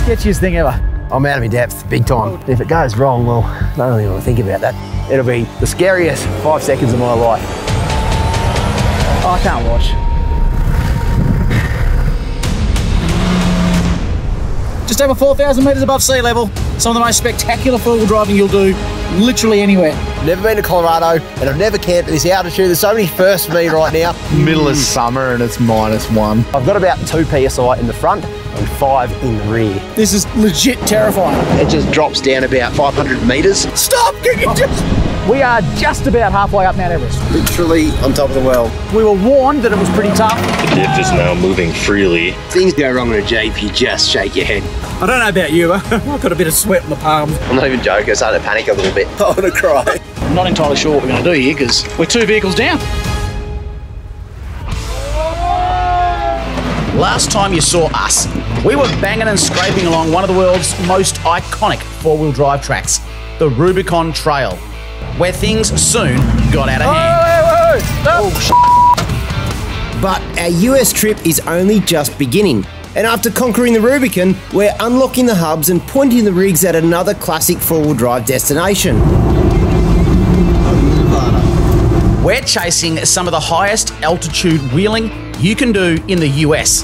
sketchiest thing ever. I'm out of my depth, big time. If it goes wrong, well, I don't really want to think about that. It'll be the scariest 5 seconds of my life. Oh, I can't watch. Just over 4,000 metres above sea level. Some of the most spectacular four-wheel driving you'll do literally anywhere. Never been to Colorado, and I've never camped at this altitude. There's so many firsts for me right now. Middle of summer and it's -1. I've got about 2 PSI in the front and 5 in the rear. This is legit terrifying. It just drops down about 500 metres. Stop! We are just about halfway up Mount Everest. Literally on top of the world. We were warned that it was pretty tough. The lift is now moving freely. Things go wrong in a Jeep, you just shake your head. I don't know about you, I've got a bit of sweat on the palms. I'm not even joking, I started to panic a little bit. I want to cry. I'm not entirely sure what we're going to do here because we're 2 vehicles down. Last time you saw us, we were banging and scraping along one of the world's most iconic four-wheel drive tracks, the Rubicon Trail, where things soon got out of hand. Oh, but our US trip is only just beginning. And after conquering the Rubicon, we're unlocking the hubs and pointing the rigs at another classic four-wheel drive destination. We're chasing some of the highest altitude wheeling you can do in the US.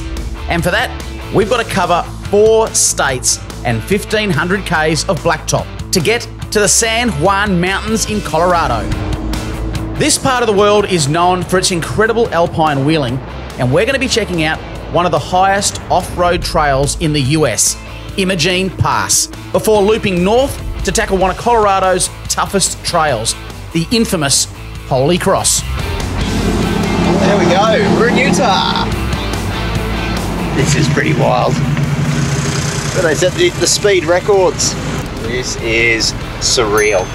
And for that, we've got to cover 4 states and 1,500 Ks of blacktop to get to the San Juan Mountains in Colorado. This part of the world is known for its incredible alpine wheeling, and we're going to be checking out one of the highest off-road trails in the US, Imogene Pass, before looping north to tackle one of Colorado's toughest trails, the infamous Holy Cross. There we go, we're in Utah. This is pretty wild. But they set the speed records. This is surreal.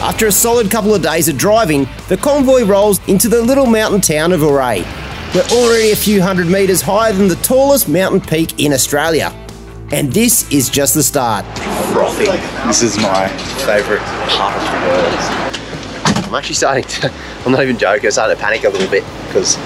After a solid couple of days of driving, the convoy rolls into the little mountain town of Ouray. We're already a few hundred metres higher than the tallest mountain peak in Australia. And this is just the start. Frothy. This is my favourite part of the world. I'm actually starting to, I'm not even joking, I'm starting to panic a little bit because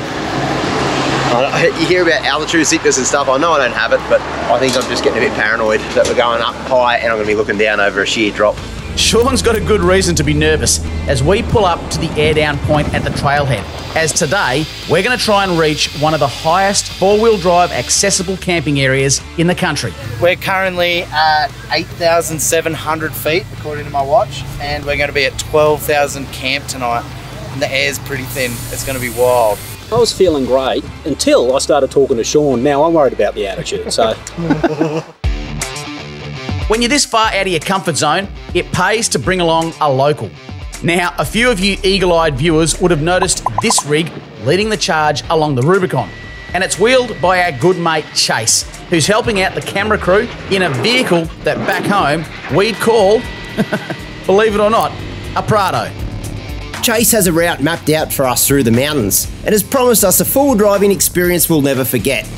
you hear about altitude sickness and stuff. I know I don't have it, but I think I'm just getting a bit paranoid that we're going up high and I'm going to be looking down over a sheer drop. Sean's got a good reason to be nervous as we pull up to the air down point at the trailhead, as today we're going to try and reach one of the highest four-wheel drive accessible camping areas in the country. We're currently at 8,700 feet according to my watch, and we're going to be at 12,000 camp tonight, and the air's pretty thin. It's going to be wild. I was feeling great until I started talking to Sean. Now I'm worried about the attitude, so... When you're this far out of your comfort zone, it pays to bring along a local. Now, a few of you eagle-eyed viewers would have noticed this rig leading the charge along the Rubicon. And it's wheeled by our good mate Chase, who's helping out the camera crew in a vehicle that back home we'd call, believe it or not, a Prado. Chase has a route mapped out for us through the mountains and has promised us a full driving experience we'll never forget.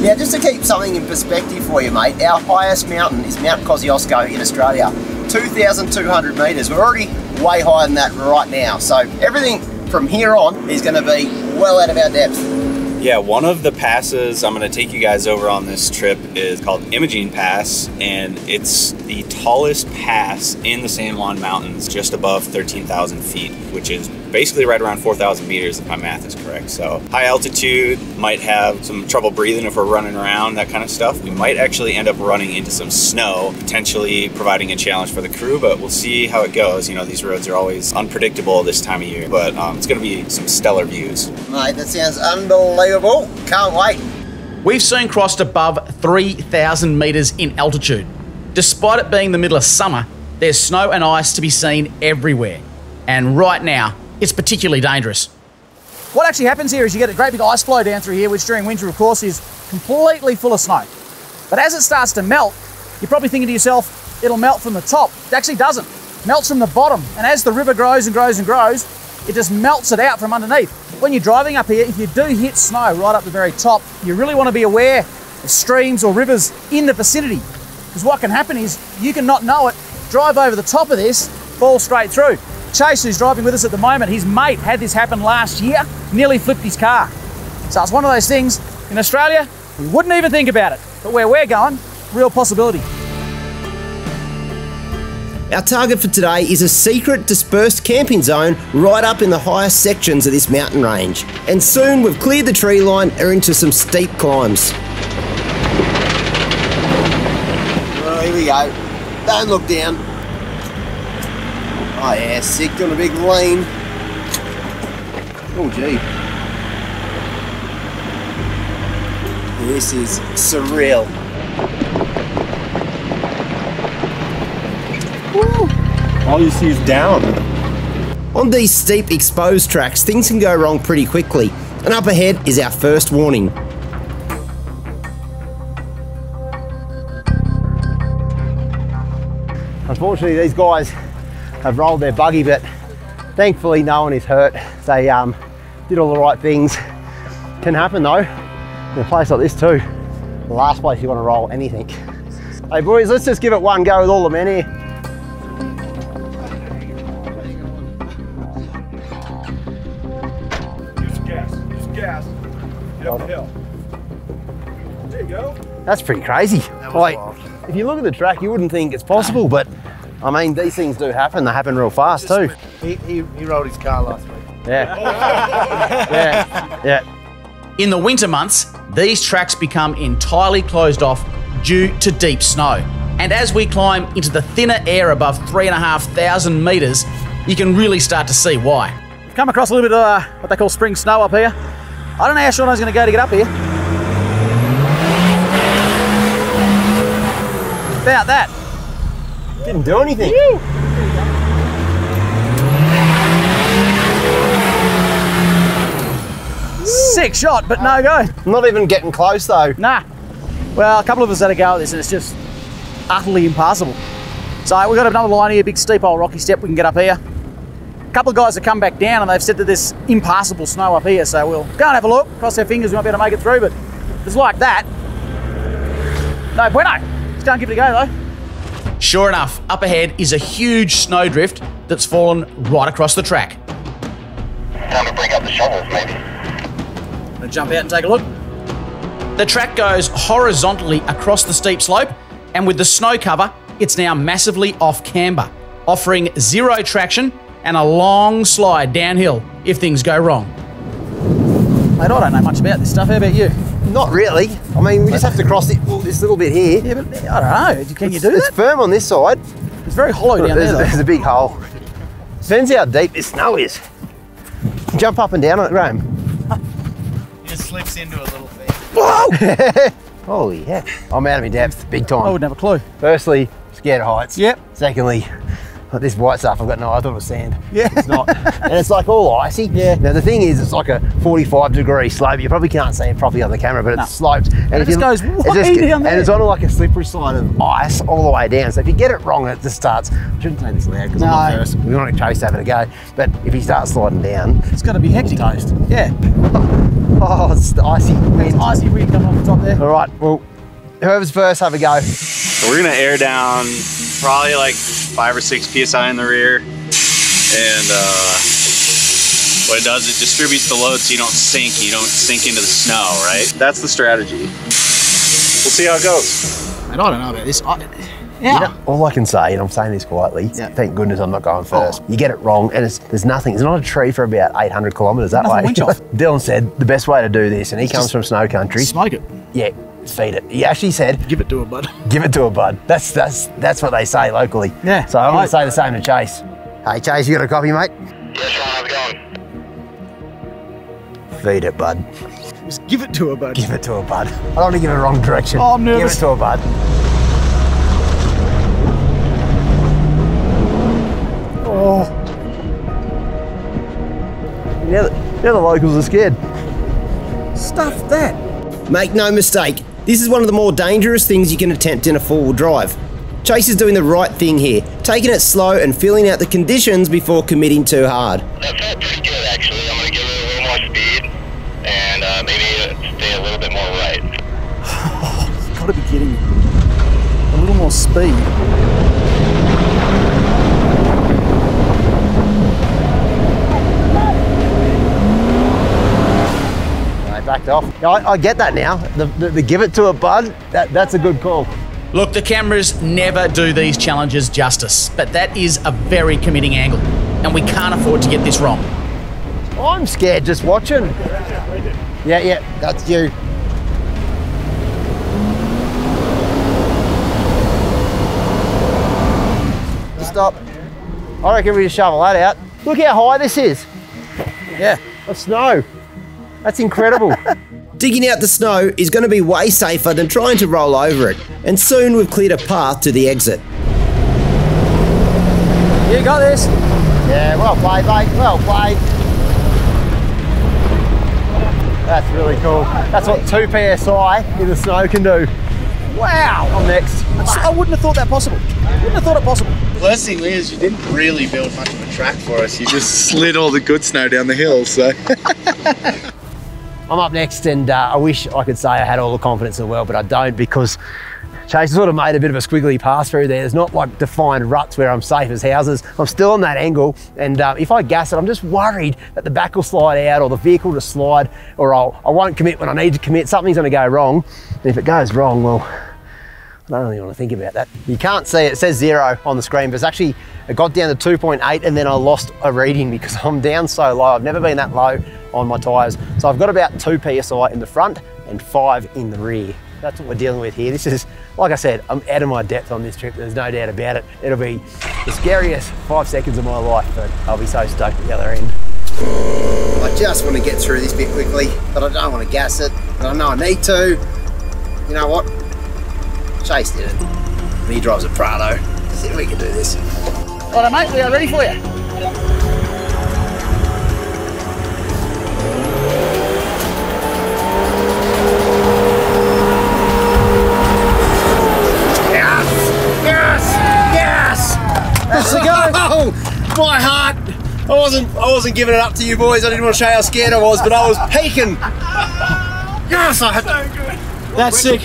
Now, just to keep something in perspective for you, mate, our highest mountain is Mount Kosciuszko in Australia, 2,200 metres. We're already way higher than that right now, so everything from here on is going to be well out of our depth. Yeah, one of the passes I'm going to take you guys over on this trip is called Imogene Pass, and it's the tallest pass in the San Juan Mountains, just above 13,000 feet, which is basically right around 4,000 meters if my math is correct. So high altitude, might have some trouble breathing if we're running around, that kind of stuff. We might actually end up running into some snow, potentially providing a challenge for the crew, but we'll see how it goes. You know, these roads are always unpredictable this time of year, but it's going to be some stellar views. Mate, that sounds unbelievable. Can't wait. We've soon crossed above 3,000 metres in altitude. Despite it being the middle of summer, there's snow and ice to be seen everywhere. And right now, it's particularly dangerous. What actually happens here is you get a great big ice flow down through here, which during winter, of course, is completely full of snow. But as it starts to melt, you're probably thinking to yourself, it'll melt from the top. It actually doesn't. It melts from the bottom. And as the river grows and grows and grows, it just melts it out from underneath. When you're driving up here, if you do hit snow right up the very top, you really want to be aware of streams or rivers in the vicinity. Because what can happen is you can not know it, drive over the top of this, fall straight through. Chase, who's driving with us at the moment, his mate had this happen last year, nearly flipped his car. So it's one of those things, In Australia, we wouldn't even think about it. But where we're going, real possibility. Our target for today is a secret dispersed camping zone right up in the highest sections of this mountain range. And soon we've cleared the tree line and are into some steep climbs. Oh, here we go. Don't look down. Oh yeah, sick, doing a big lean. Oh gee. This is surreal. Woo. All you see is down. On these steep exposed tracks, things can go wrong pretty quickly. And up ahead is our first warning. Unfortunately, these guys have rolled their buggy, but thankfully no one is hurt. They did all the right things. Can happen though, in a place like this too. The last place you want to roll anything. Hey boys, let's just give it one go with all the men here. Gas. Get up the hill. There you go. That's pretty crazy. Like, if you look at the track, you wouldn't think it's possible, but I mean, these things do happen. They happen real fast too. He rolled his car last week. Yeah. Yeah. In the winter months, these tracks become entirely closed off due to deep snow. And as we climb into the thinner air above 3,500 metres, you can really start to see why. Come across a little bit of what they call spring snow up here. I don't know how Sean I was going to go to get up here. About that. Didn't do anything. Sick shot, but no go. Not even getting close though. Nah. Well, a couple of us had a go at this and it's just utterly impassable. So we've got another line here, big steep old rocky step we can get up here. A couple of guys have come back down and they've said that there's impassable snow up here, so we'll go and have a look, cross our fingers we might be able to make it through, but if it's like that, no bueno. Just go and give it a go though. Sure enough, up ahead is a huge snowdrift that's fallen right across the track. Time to bring up the shovels, maybe. Gonna jump out and take a look. The track goes horizontally across the steep slope, and with the snow cover, it's now massively off camber, offering zero traction and a long slide downhill if things go wrong. Mate, I don't know much about this stuff. How about you? Not really. I mean, we just have to cross it, this little bit here. Yeah, but I don't know. Can you do It's that? firm on this side. It's very hollow down there, though. There's a big hole. Depends how deep this snow is. Jump up and down on it, Graham. He just slips into a little thing. Whoa! Holy heck. I'm out of my depth, big time. I wouldn't have a clue. Firstly, scared of heights. Yep. Secondly, this white stuff, I thought it was sand. Yeah. It's not. And it's like all icy. Yeah. Now the thing is, it's like a 45-degree slope. You probably can't see it properly on the camera, but it's sloped. And it just goes way down there. And it's on like a slippery slide of ice all the way down. So if you get it wrong, it just starts, I shouldn't say this loud because I'm not first. We want to Chase having a go. But if you start sliding down, It's got to be hectic. toast. Yeah. Oh, it's icy. It's icy wind coming off the top there. All right, well, whoever's first, have a go. So we're gonna air down probably like 5 or 6 PSI in the rear. And what it does, it distributes the load so you don't sink into the snow, right? That's the strategy. We'll see how it goes. Mate, I don't know about this. You know, all I can say, and I'm saying this quietly, thank goodness I'm not going first. You get it wrong, and there's nothing. There's not a tree for about 800 kilometres that way. Dylan said the best way to do this, and he comes from snow country. Smoke it. Yeah, feed it. He actually said, Give it to a bud. give it to a bud. That's what they say locally. Yeah. So I'm going to say the same to Chase. Hey, Chase, you got a copy, mate? Yeah, Sean, how's it going? Feed it, bud. Just give it to a bud. Give it to a bud. I don't want to give it the wrong direction. Oh, I'm nervous. Give it to a bud. Oh. Now the locals are scared. Stuff that. Make no mistake, this is one of the more dangerous things you can attempt in a four-wheel drive. Chase is doing the right thing here, taking it slow and feeling out the conditions before committing too hard. That felt pretty good, actually. I'm going to give it a little more speed and maybe stay a little bit more right. Oh, you've got to be kidding me. A little more speed. Back backed off. I get that now. The give it to a bud, that's a good call. Look, the cameras never do these challenges justice, but that is a very committing angle, and we can't afford to get this wrong. I'm scared just watching. Yeah, that's you. Stop. I reckon we just shovel that out. Look how high this is. Yeah. The snow. That's incredible. Digging out the snow is going to be way safer than trying to roll over it. And soon we've cleared a path to the exit. You got this. Yeah, well played, mate. Well played. That's really cool. That's what 2 PSI in the snow can do. Wow. I'm next. I wouldn't have thought that possible. Wouldn't have thought it possible. Worst thing is, you didn't really build much of a track for us. You just slid all the good snow down the hill, so. I'm up next, and I wish I could say I had all the confidence in the world, but I don't, because Chase sort of made a bit of a squiggly pass through there. There's not like defined ruts where I'm safe as houses. I'm still on that angle, and if I gas it, I'm just worried that the back will slide out or the vehicle will slide, or I won't commit when I need to commit. Something's going to go wrong, and if it goes wrong, well, I don't really want to think about that. You can't see it. It says 0 on the screen, but it's actually, it got down to 2.8 and then I lost a reading because I'm down so low. I've never been that low on my tyres. So I've got about 2 PSI in the front and 5 in the rear. That's what we're dealing with here. This is, like I said, I'm out of my depth on this trip. There's no doubt about it. It'll be the scariest 5 seconds of my life, but I'll be so stoked at the other end. I just want to get through this bit quickly, but I don't want to gas it. But I know I need to. You know what? Chase did it. He drives a Prado. See if we can do this. All right, mate, we are ready for you. Yes! That's the go. Oh, my heart. I wasn't giving it up to you boys. I didn't want to show how scared I was, but I was peaking. Yes, I had to. That's sick.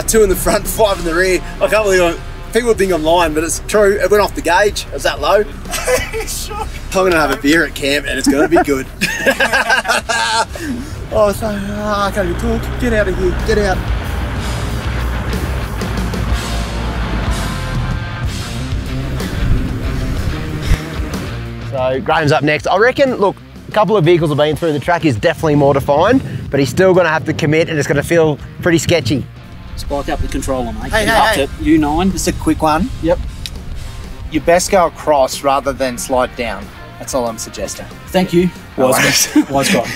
2 in the front, 5 in the rear. I can't believe people think I'm lying, but it's true. It went off the gauge. It was that low. I'm going to have a beer at camp and it's going to be good. I can't even talk. Get out of here. Get out. So Graham's up next. I reckon, look, a couple of vehicles have been through. The track is definitely more defined, but he's still going to have to commit and it's going to feel pretty sketchy. Spike up the controller, mate. Hey, Up hey. to U9. Just a quick one. Yep. You best go across rather than slide down. That's all I'm suggesting. Thank you. No Wise guy. Wise guy.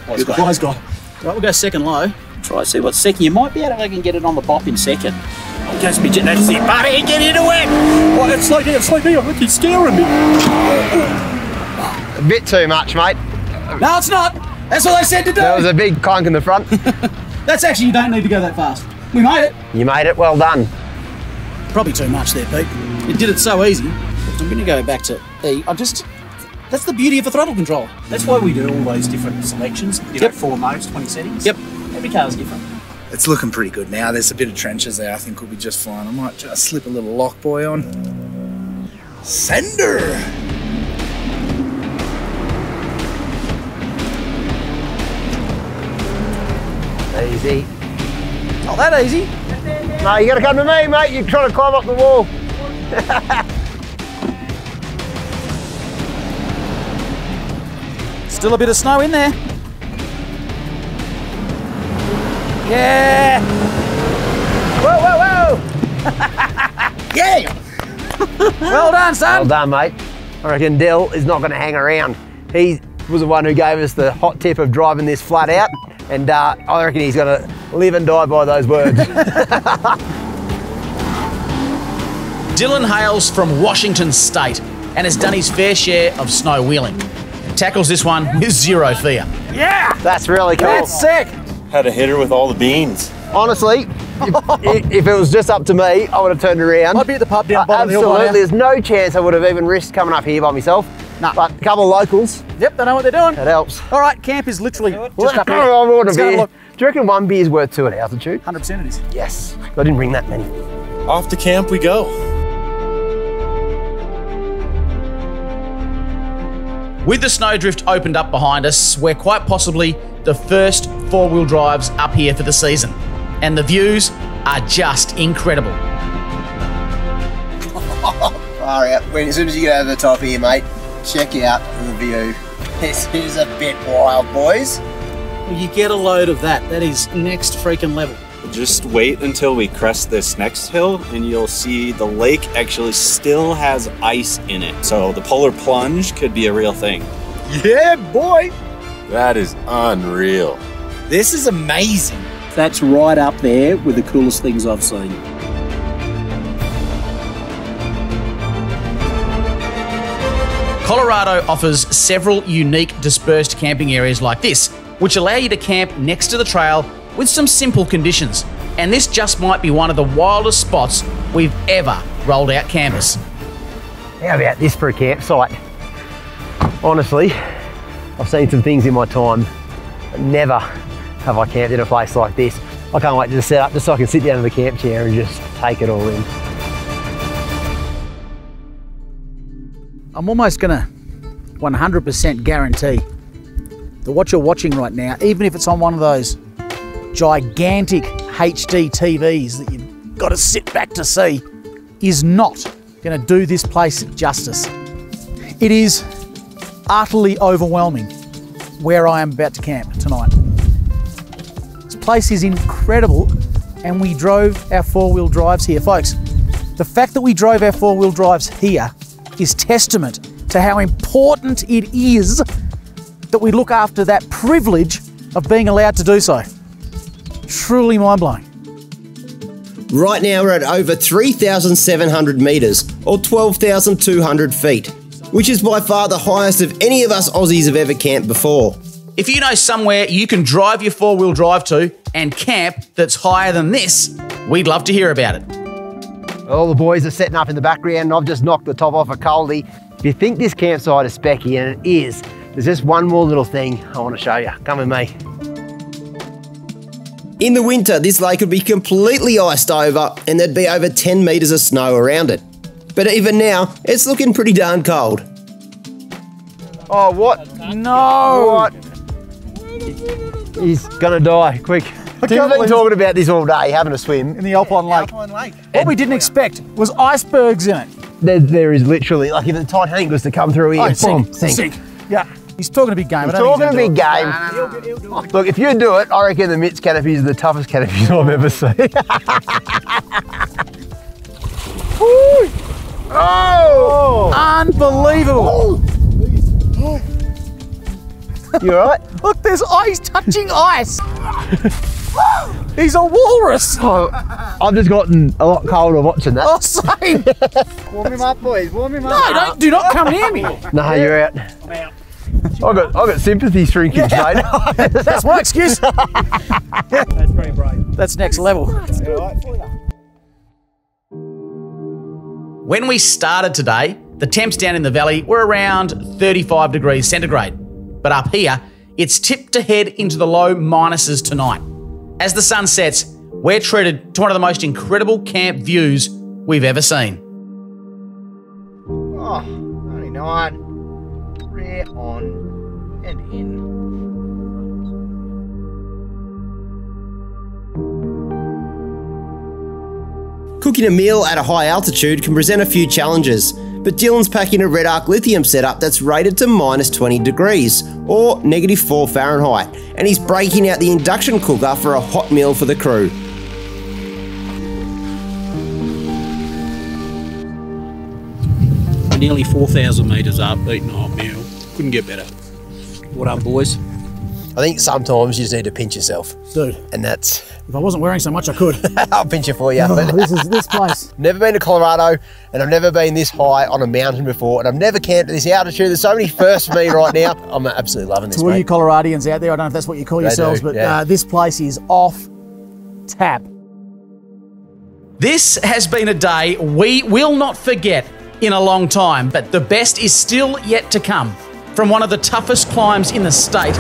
Wise guy. Wise guy. Right, we'll go second low. Try to see what second. You might be able to get it on the bop in second. Oh, go Midget. That's it, buddy. Get into it. Oh, it's slow down. Slow down. Look, he's scaring me. A bit too much, mate. No, it's not. That's what I said to do. There was a big clunk in the front. That's actually, you don't need to go that fast. We made it. You made it, well done. Probably too much there, Pete. It did it so easy. I'm going to go back to E. That's the beauty of a throttle controller. That's why we do all those different selections. You know, 4 modes, 20 settings. Yep. Every car's different. It's looking pretty good now. There's a bit of trenches there. I think we'll be just fine. I might just slip a little lock buoy on. Sender! Easy. Not that easy. No, you got to come to me, mate. You're trying to climb up the wall. Still a bit of snow in there. Yeah. Whoa, whoa, whoa. Yeah. Well done, son. Well done, mate. I reckon Dill is not going to hang around. He was the one who gave us the hot tip of driving this flat out, and I reckon he's going to live and die by those words. Dylan hails from Washington State and has done his fair share of snow wheeling. Tackles this one with zero fear. Yeah. That's really cool. That's sick. Had a hitter with all the beans. Honestly, if it was just up to me, I would have turned around. I'd be at the pub down bottom of the hill by now. Absolutely, there's no chance I would have even risked coming up here by myself. Nah. But a couple of locals, Yep, they know what they're doing. that helps. All right, camp is literally just up here. I want a Let's go beer. look. Do you reckon one beer's worth 2 at altitude? 100% it is. Yes. I didn't bring that many. Off to camp we go. With the snowdrift opened up behind us, we're quite possibly the first four-wheel drives up here for the season, and the views are just incredible. Far out. As soon as you get over the top here, mate, check out the view. This is a bit wild, boys. Well, you get a load of that. That is next freaking level. Just wait until we crest this next hill and you'll see the lake actually still has ice in it. So the polar plunge could be a real thing. Yeah, boy. That is unreal. This is amazing. That's right up there with the coolest things I've seen. Colorado offers several unique dispersed camping areas like this, which allow you to camp next to the trail with some simple conditions. And this just might be one of the wildest spots we've ever rolled out canvas. How about this for a campsite? Honestly, I've seen some things in my time, but never have I camped in a place like this. I can't wait to set up just so I can sit down in the camp chair and just take it all in. I'm almost gonna 100% guarantee that what you're watching right now, even if it's on one of those gigantic HD TVs that you've got to sit back to see, is not gonna do this place justice. It is utterly overwhelming where I am about to camp tonight. This place is incredible, and we drove our four-wheel drives here. Folks, the fact that we drove our four-wheel drives here is testament to how important it is that we look after that privilege of being allowed to do so. Truly mind-blowing. Right now we're at over 3,700 metres, or 12,200 feet, which is by far the highest of any of us Aussies have ever camped before. If you know somewhere you can drive your four-wheel drive to and camp that's higher than this, we'd love to hear about it. All the boys are setting up in the background and I've just knocked the top off a coldie. If you think this campsite is specky, and it is, there's just one more little thing I want to show you. Come with me. In the winter, this lake would be completely iced over and there'd be over 10 metres of snow around it. But even now, it's looking pretty darn cold. Oh, what? No! What? He's gonna die, quick. We've been talking about this all day, having a swim. In the Alpine Lake. What we didn't expect was icebergs in it. There is literally, like if the Titanic was to come through here, boom, sink. Yeah, he's talking a big game. He's talking a big game. Look, if you do it, I reckon the Mitts canopies are the toughest canopies I've ever seen. Oh! Unbelievable! You alright? Look, there's ice touching ice. He's a walrus. Oh, I've just gotten a lot colder watching that. Oh, same. Warm him up, boys. Warm him up. No, do not come near me. No, you're out. I've got sympathy shrinkage, mate. That's my excuse. That's pretty brave. That's next level. When we started today, the temps down in the valley were around 35 degrees centigrade. But up here, it's tipped to head into the low minuses tonight. As the sun sets, we're treated to one of the most incredible camp views we've ever seen. Oh, 99. Rear on and in. Cooking a meal at a high altitude can present a few challenges, but Dylan's packing a Red Arc lithium setup that's rated to minus 20 degrees, or -4 Fahrenheit, and he's breaking out the induction cooker for a hot meal for the crew. We're nearly 4,000 metres up, eating a hot meal. Couldn't get better. What up, boys? I think sometimes you just need to pinch yourself. Dude. And that's... If I wasn't wearing so much, I could. I'll pinch it for you. Oh, this place. Never been to Colorado, and I've never been this high on a mountain before, and I've never camped at this altitude. There's so many firsts for me right now. I'm absolutely loving this, To all mate. you Coloradians out there, I don't know if that's what you call yourselves, but yeah. This place is off tap. This has been a day we will not forget in a long time, but the best is still yet to come. From one of the toughest climbs in the state.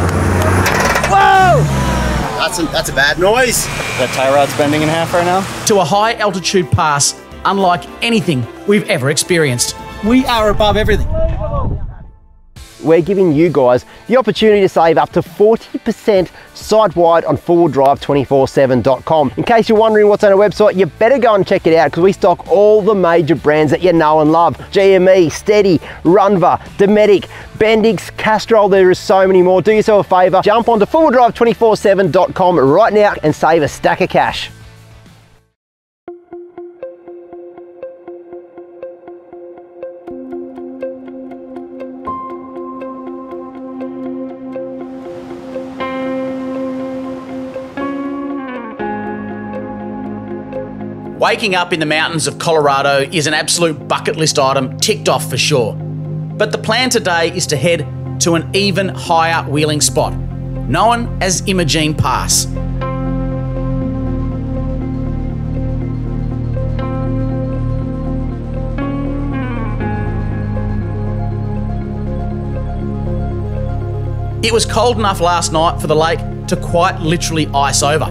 Whoa! That's a bad noise. That tie rod's bending in half right now? To a high altitude pass unlike anything we've ever experienced. We are above everything. we're giving you guys the opportunity to save up to 40% site-wide on 4wheeldrive247.com. In case you're wondering what's on our website, you better go and check it out because we stock all the major brands that you know and love. GME, Steady, Runva, Dometic, Bendix, Castrol, there is so many more. Do yourself a favour, jump onto 4wheeldrive247.com right now and save a stack of cash. Waking up in the mountains of Colorado is an absolute bucket list item ticked off for sure. But the plan today is to head to an even higher wheeling spot, known as Imogene Pass. It was cold enough last night for the lake to quite literally ice over.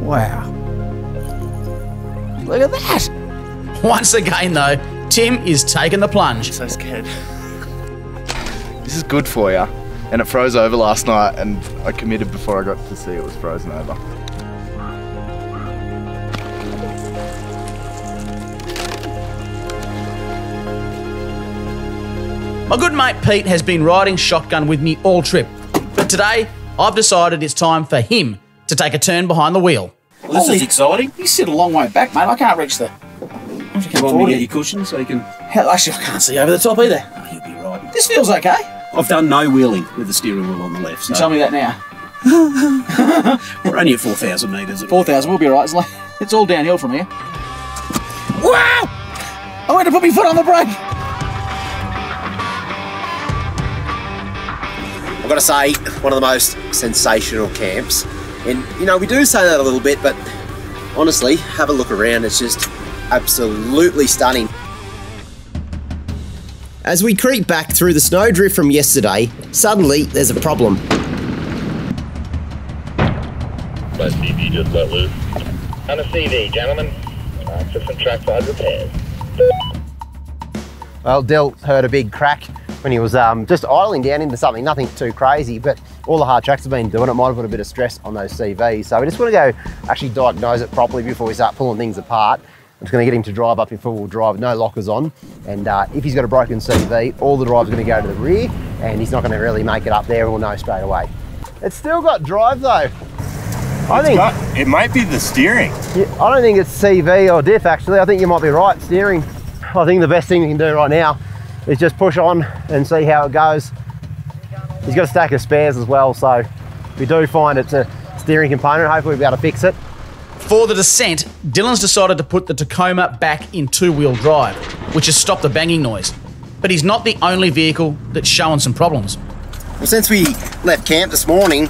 Wow. Look at that. Once again though, Tim is taking the plunge. So scared. This is good for you. And it froze over last night and I committed before I got to see it was frozen over. My good mate Pete has been riding shotgun with me all trip, but today I've decided it's time for him to take a turn behind the wheel. Well, this is exciting. You sit a long way back, mate. I can't reach the... You want me to get your cushions so you can... Hell, actually, I can't see over the top either. Oh, you'll be right. This feels okay. I've done no wheeling with the steering wheel on the left. So You tell me that now. we're only at 4,000 metres. 4,000, we'll be all right. It's all downhill from here. Wow! I went to put my foot on the brake. I've got to say, one of the most sensational camps. And, you know, we do say that a little bit, but honestly, have a look around. It's just absolutely stunning. As we creep back through the snowdrift from yesterday, suddenly there's a problem. My CV just let loose. On a CV, gentlemen. For some trackside repairs. Well, Dill heard a big crack when he was just idling down into something, nothing too crazy, but all the hard tracks have been doing it. Might have put a bit of stress on those CVs. So we just want to go actually diagnose it properly before we start pulling things apart. I'm just going to get him to drive up in four-wheel drive, no lockers on. And if he's got a broken CV, all the drive's going to go to the rear and he's not going to really make it up there, we'll know straight away. It's still got drive though. It might be the steering. Yeah, I don't think it's CV or diff actually. I think you might be right, steering. I think the best thing we can do right now is just push on and see how it goes. He's got a stack of spares as well, so if we do find it's a steering component, hopefully we'll be able to fix it. For the descent, Dylan's decided to put the Tacoma back in two-wheel drive, which has stopped the banging noise. But he's not the only vehicle that's showing some problems. Well, since we left camp this morning,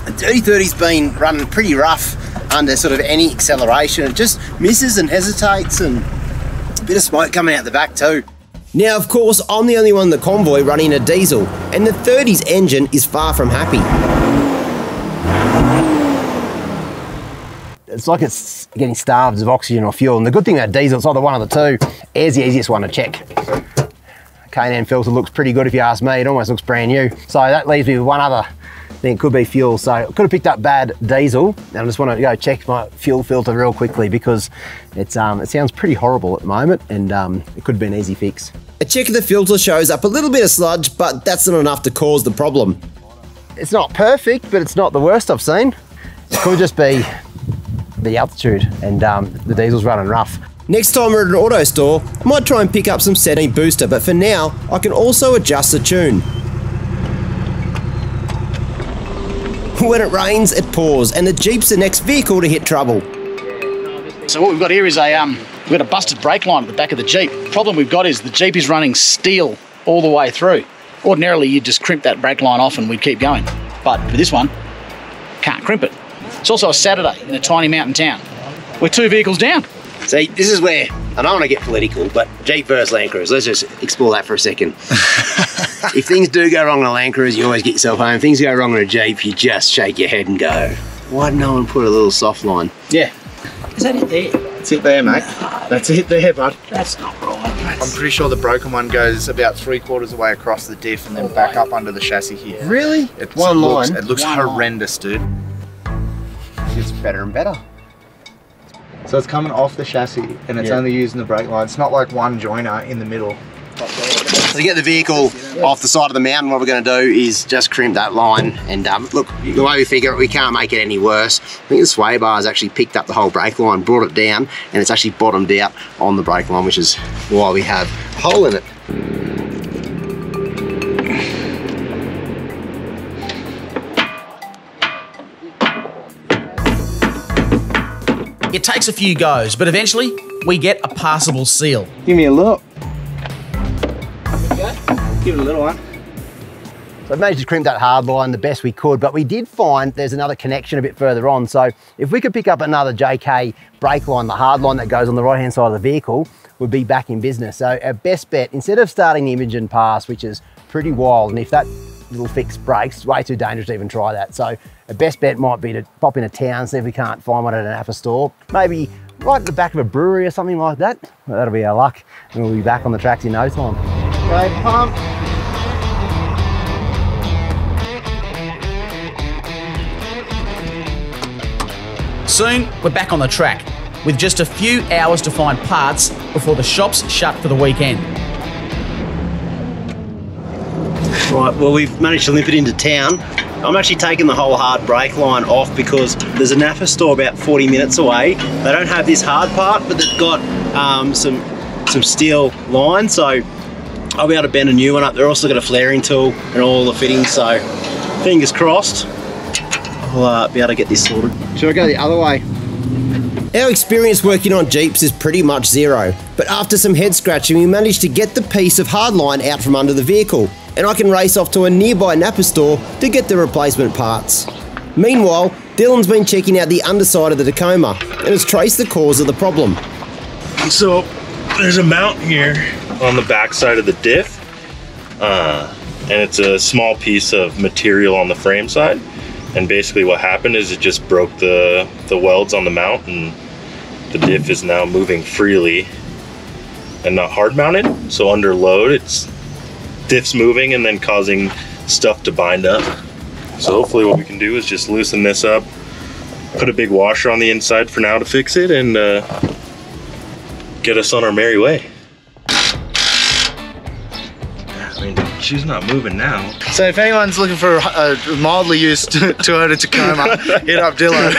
the Dirty 30's been running pretty rough under sort of any acceleration. It just misses and hesitates and a bit of smoke coming out the back too. Now, of course, I'm the only one in the convoy running a diesel, and the 30's engine is far from happy. It's like it's getting starved of oxygen or fuel, and the good thing about diesel, it's either one of the two. Air's the easiest one to check. K&N filter looks pretty good if you ask me, it almost looks brand new. So that leaves me with one other thing, it could be fuel. So I could have picked up bad diesel, and I just want to go check my fuel filter real quickly because it sounds pretty horrible at the moment, and it could be an easy fix. A check of the filter shows up a little bit of sludge, but that's not enough to cause the problem. It's not perfect, but it's not the worst I've seen. It could just be the altitude and the diesel's running rough. Next time we're at an auto store, I might try and pick up some setting booster, but for now, I can also adjust the tune. When it rains, it pours, and the Jeep's the next vehicle to hit trouble. So what we've got here is we've got a busted brake line at the back of the Jeep. Problem we've got is the Jeep is running steel all the way through. Ordinarily, you'd just crimp that brake line off and we'd keep going. But for this one, can't crimp it. It's also a Saturday in a tiny mountain town. We're 2 vehicles down. See, this is where, I don't want to get political, but Jeep versus Land Cruiser, let's just explore that for a second. If things do go wrong on a Land Cruiser, you always get yourself home. If things go wrong on a Jeep, you just shake your head and go, why did no one put a little soft line? Yeah. Is that it there? That's it there, mate. That's it there, bud. That's not right. I'm pretty sure the broken one goes about 3/4 of the way across the diff and then back up under the chassis here. Really? It One looks, line? It looks horrendous, dude. It's better and better. So it's coming off the chassis and it's only using the brake line. It's not like one joiner in the middle. So to get the vehicle off the side of the mountain, what we're going to do is just crimp that line. And look, the way we figure it, we can't make it any worse. I think the sway bar has actually picked up the whole brake line, brought it down, and it's actually bottomed out on the brake line, which is why we have a hole in it. It takes a few goes, but eventually we get a passable seal. Give me a look. Give it a little one. So I've managed to crimp that hard line the best we could, but we did find there's another connection a bit further on. So if we could pick up another JK brake line, the hard line that goes on the right-hand side of the vehicle, would be back in business. So our best bet, instead of starting the Imogene Pass, which is pretty wild, and if that little fix breaks, it's way too dangerous to even try that. So our best bet might be to pop into town, see if we can't find one at an Apple store. Maybe right at the back of a brewery or something like that. Well, that'll be our luck, and we'll be back on the tracks in no time. Okay, pump. Soon, we're back on the track, with just a few hours to find parts before the shops shut for the weekend. Right, well, we've managed to limp it into town. I'm actually taking the whole hard brake line off because there's a Napa store about 40 minutes away. They don't have this hard part, but they've got some steel line, so I'll be able to bend a new one up. They're also got a flaring tool and all the fittings, so fingers crossed I'll be able to get this sorted. Should I go the other way? Our experience working on Jeeps is pretty much zero, but after some head scratching we managed to get the piece of hardline out from under the vehicle, and I can race off to a nearby Napa store to get the replacement parts. Meanwhile, Dylan's been checking out the underside of the Tacoma and has traced the cause of the problem. So there's a mount here on the back side of the diff, and it's a small piece of material on the frame side. And basically what happened is it just broke the welds on the mount, and the diff is now moving freely and not hard mounted. So under load, diff's moving and then causing stuff to bind up. So hopefully what we can do is just loosen this up, put a big washer on the inside for now to fix it, and get us on our merry way. I mean, she's not moving now. So if anyone's looking for a mildly used Toyota Tacoma, hit up Dylan.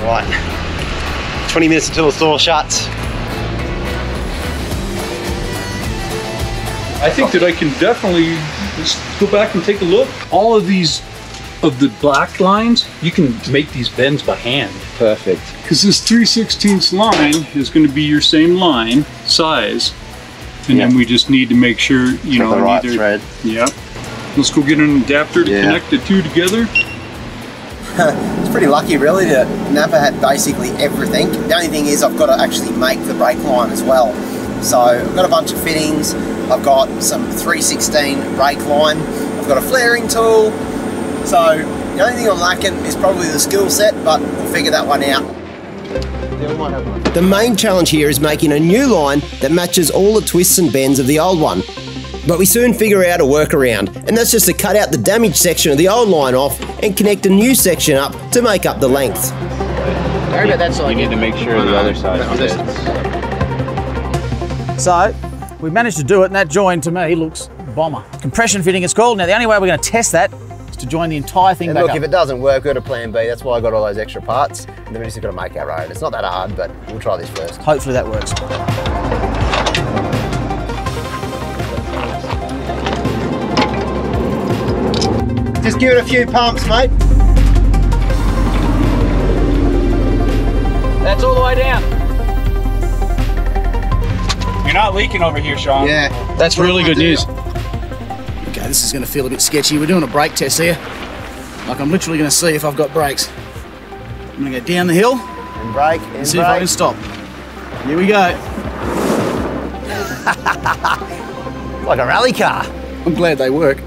Right, 20 minutes until the store shuts. I think that I can definitely just go back and take a look. All of these, of the black lines, you can make these bends by hand. Perfect. Because this 3/16 line is going to be your same line, size, and then we just need to make sure, you know, the right thread. Yeah. Let's go get an adapter to connect the two together. It's pretty lucky really that Napa had basically everything. The only thing is I've got to actually make the brake line as well. So I've got a bunch of fittings, I've got some 3/16 brake line, I've got a flaring tool. So the only thing I'm lacking is probably the skill set, but we'll figure that one out. The main challenge here is making a new line that matches all the twists and bends of the old one. But we soon figure out a workaround, and that's just to cut out the damaged section of the old line off and connect a new section up to make up the length. Sorry about that side. You need to make sure the other side fits. So we managed to do it, and that join to me looks bomber. Compression fitting it's called. Now the only way we're going to test that is to join the entire thing back Look, up. if it doesn't work, we've got a plan B. That's why I got all those extra parts, and then we just got to make our own. It's not that hard, but we'll try this first. Hopefully that works. Just give it a few pumps, mate. That's all the way down. You're not leaking over here, Sean. Yeah. That's really good news. Okay, this is going to feel a bit sketchy. We're doing a brake test here. Like, I'm literally going to see if I've got brakes. I'm going to go down the hill And brake, and see if I can stop. Here we go. Like a rally car. I'm glad they work.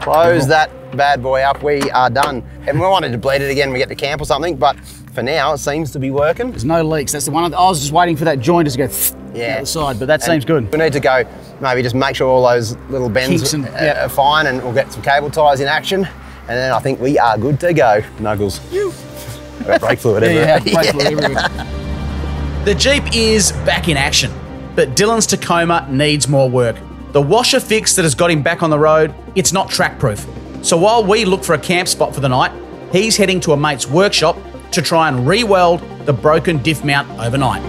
Close that bad boy up. We are done. And we wanted to bleed it again when we get to camp or something, but for now it seems to be working. There's no leaks. That's the one. I was just waiting for that joint to go out the side, but that seems good. We need to go maybe just make sure all those little bends are fine, and we'll get some cable ties in action, and then I think we are good to go. Nuggles. Brake fluid everywhere. Brake fluid everywhere. The Jeep is back in action, but Dylan's Tacoma needs more work. The washer fix that has got him back on the road, it's not track proof. So while we look for a camp spot for the night, he's heading to a mate's workshop to try and re-weld the broken diff mount overnight.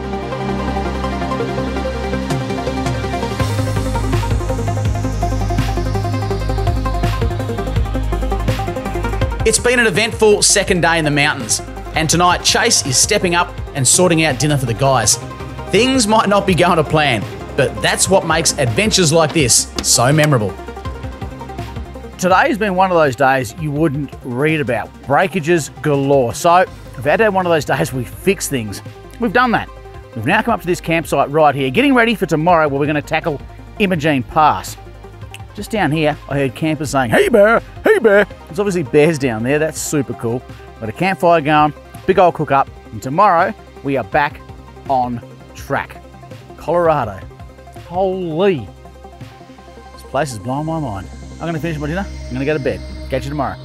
It's been an eventful second day in the mountains, and tonight Chase is stepping up and sorting out dinner for the guys. Things might not be going to plan, but that's what makes adventures like this so memorable. Today's been one of those days you wouldn't read about. Breakages galore. So we've had to have one of those days where we fix things. We've done that. We've now come up to this campsite right here, getting ready for tomorrow where we're going to tackle Imogene Pass. Just down here, I heard campers saying, "Hey bear, hey bear." There's obviously bears down there. That's super cool. Got a campfire going, big old cook up, and tomorrow we are back on track. Colorado. Holy. This place is blowing my mind. I'm going to finish my dinner. I'm going to go to bed. Catch you tomorrow.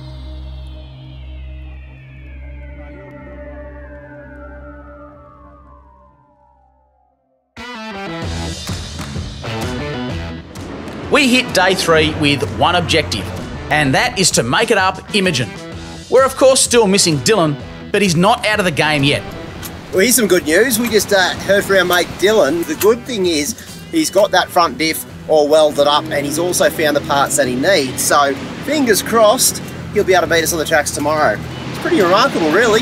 We hit day 3 with one objective, and that is to make it up Imogene. We're of course still missing Dylan, but he's not out of the game yet. Well, here's some good news. We just heard from our mate Dylan. The good thing is he's got that front diff all welded up, and he's also found the parts that he needs. So fingers crossed he'll be able to beat us on the tracks tomorrow. It's pretty remarkable, really.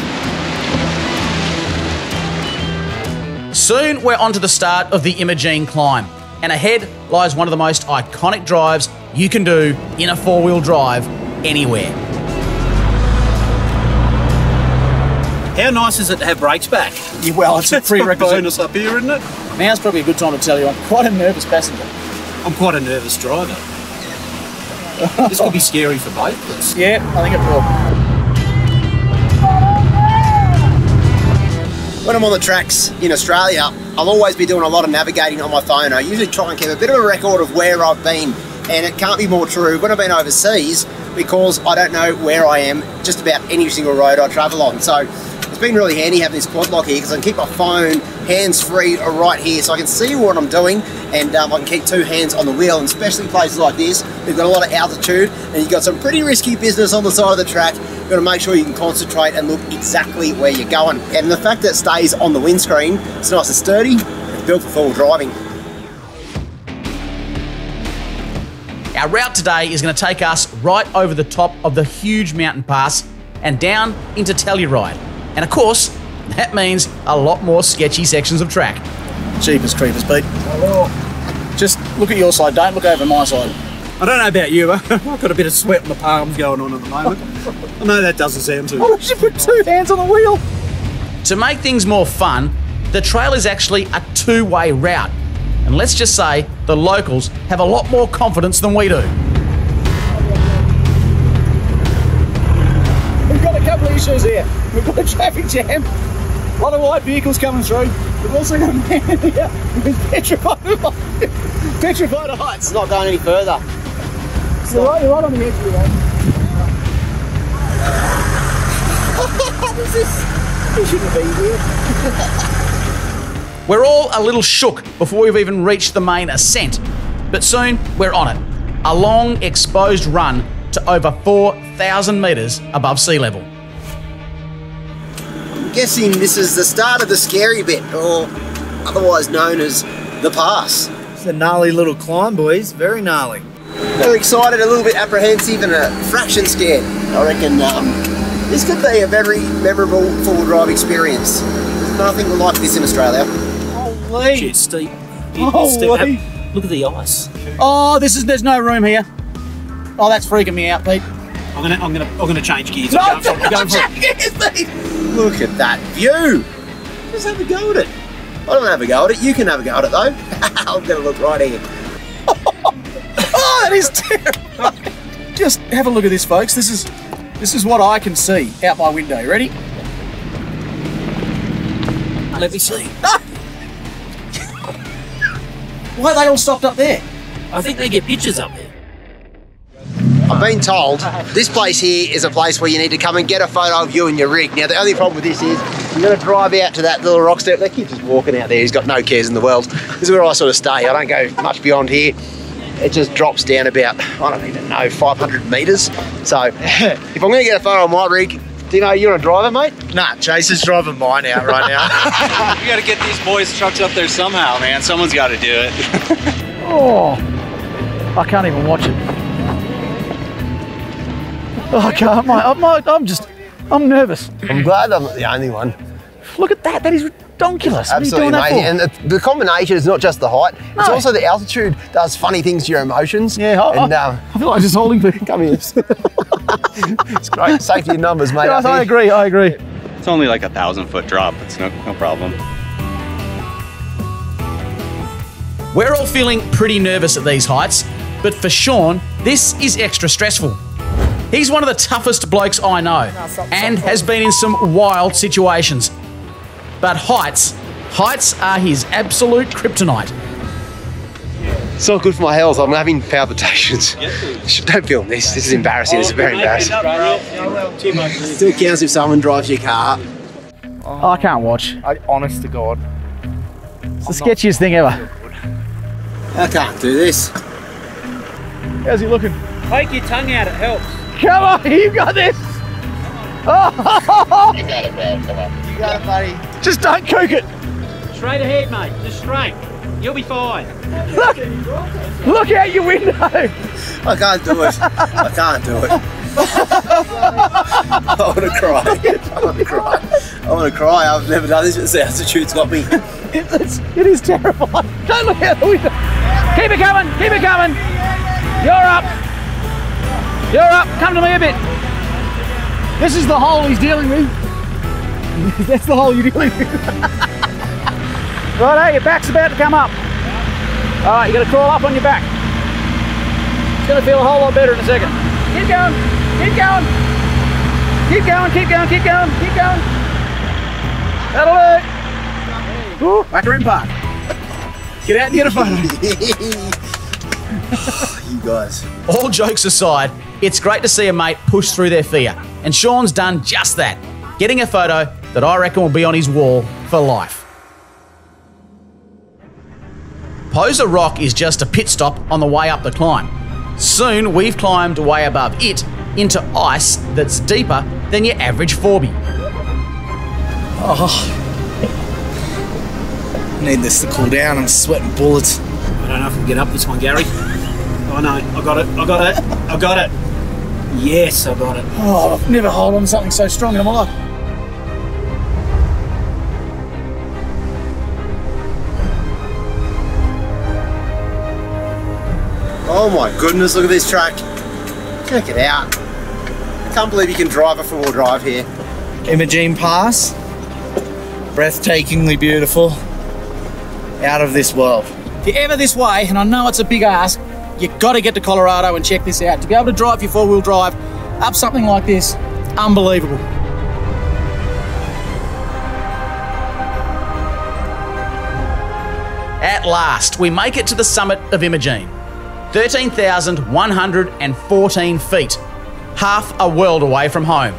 Soon we're on to the start of the Imogene climb, and ahead lies one of the most iconic drives you can do in a four-wheel drive anywhere. How nice is it to have brakes back? Yeah, well, it's a prerequisite. Bonus up here, isn't it? Now's probably a good time to tell you I'm quite a nervous passenger. I'm quite a nervous driver. This could be scary for both of us. Yeah, I think it will. When I'm on the tracks in Australia, I'll always be doing a lot of navigating on my phone. I usually try and keep a bit of a record of where I've been, and it can't be more true when I've been overseas, because I don't know where I am just about any single road I travel on. So it's been really handy having this quad lock here, because I can keep my phone hands-free right here, so I can see what I'm doing, and I can keep two hands on the wheel. And especially places like this, we've got a lot of altitude, and you've got some pretty risky business on the side of the track. You've got to make sure you can concentrate and look exactly where you're going. And the fact that it stays on the windscreen, it's nice and sturdy, it's built for full driving. Our route today is going to take us right over the top of the huge mountain pass and down into Telluride. And of course, that means a lot more sketchy sections of track. Jeepers creepers, Pete. Just look at your side, don't look over my side. I don't know about you, but I've got a bit of sweat on the palms going on at the moment. I know that doesn't sound too good. We should put two hands on the wheel. To make things more fun, the trail is actually a two-way route. And let's just say the locals have a lot more confidence than we do. We've got a couple of issues here. We've got a traffic jam, a lot of white vehicles coming through. We've also got a man here with petrified heights. It's not going any further. You're right on the edge of the road. What is this? You shouldn't be here. We're all a little shook before we've even reached the main ascent, but soon we're on it. A long, exposed run to over 4,000 metres above sea level. I'm guessing this is the start of the scary bit, or otherwise known as the pass. It's a gnarly little climb, boys. Very gnarly. Very excited, a little bit apprehensive, and a fraction scared. I reckon this could be a very memorable four-wheel drive experience. There's nothing like this in Australia. Holy! Shit, steep. Holy! Look at the ice. Oh, there's no room here. Oh, that's freaking me out, Pete. I'm gonna change gears. No, Go for it. Gears, Pete! Look at that view. Just have a go at it. I don't have a go at it. You can have a go at it though. I'm gonna look right here. Oh, that is terrifying. just have a look at this, folks. This is what I can see out my window. Ready? Let me see. Ah! Why are they all stopped up there? I think they get pictures up there. I've been told this place here is a place where you need to come and get a photo of you and your rig. Now the only problem with this is you're going to drive out to that little rock step. That kid's just walking out there. He's got no cares in the world. This is where I sort of stay. I don't go much beyond here. It just drops down about, I don't even know, 500 metres. So if I'm going to get a photo of my rig, Dino, you want to drive it, mate? Nah, Jason's driving mine out right now. You got to get these boys' trucks up there somehow, man. Someone's got to do it. Oh, I can't even watch it. Oh, I can't, mate. I'm nervous. I'm glad I'm not the only one. Look at that. That is ridiculous. Absolutely what are you doing amazing. that for? And the combination is not just the height, it's also the altitude does funny things to your emotions. Yeah, I feel like just holding people. Come here. It's great. Safety in numbers, mate. Yes, I agree. It's only like a 1,000-foot drop. It's no problem. We're all feeling pretty nervous at these heights, but for Sean, this is extra stressful. He's one of the toughest blokes I know and has been in some wild situations. But heights are his absolute kryptonite. It's not good for my health. I'm having palpitations. Don't film this. This is embarrassing. This is very embarrassing. Still counts if someone drives your car. Oh, I can't watch. Honest to God. It's the sketchiest thing ever. I can't do this. How's he looking? Take your tongue out, it helps. Come on, you got this. Oh. You got it, bro. Come on. You got it, buddy. Just don't kook it. Straight ahead, mate. Just straight. You'll be fine. Look out your window. I can't do it. I can't do it. I want to cry. I want to cry. I want to cry. I've never done this, but the altitude's got me. It is terrifying. Don't look out the window. Keep it coming. Keep it coming. You're up. You're up. Come to me a bit. This is the hole he's dealing with. That's the hole you're dealing with. Righto, your back's about to come up. All right, you got to crawl up on your back. It's going to feel a whole lot better in a second. Keep going. Keep going. Keep going. Keep going. Keep going. Keep going. That'll do. Ooh, Macaroon Park. Get out and get a photo. You guys. All jokes aside, it's great to see a mate push through their fear. And Sean's done just that, getting a photo that I reckon will be on his wall for life. Poser Rock is just a pit stop on the way up the climb. Soon we've climbed way above it into ice that's deeper than your average 4B. Oh. I need this to cool down. I'm sweating bullets. I don't know if I can get up this one, Gary. Oh no, I got it. I got it. I got it. Yes, I got it. Oh, I've never held on to something so strong in my life. Oh my goodness, look at this track. Check it out. I can't believe you can drive a four-wheel drive here. Imogene Pass. Breathtakingly beautiful. Out of this world. If you're ever this way, and I know it's a big ask, you've got to get to Colorado and check this out. To be able to drive your four-wheel drive up something like this, unbelievable. At last, we make it to the summit of Imogene. 13,114 feet, half a world away from home,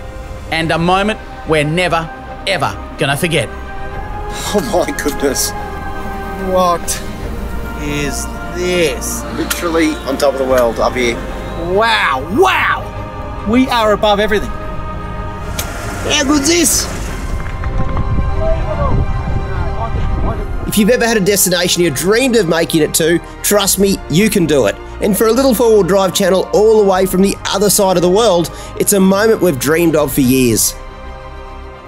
and a moment we're never, ever gonna forget. Oh my goodness. What is this? Literally on top of the world up here. Wow, wow! We are above everything. How good's this? If you've ever had a destination you dreamed of making it to, trust me, you can do it. And for a little four-wheel drive channel all the way from the other side of the world, it's a moment we've dreamed of for years.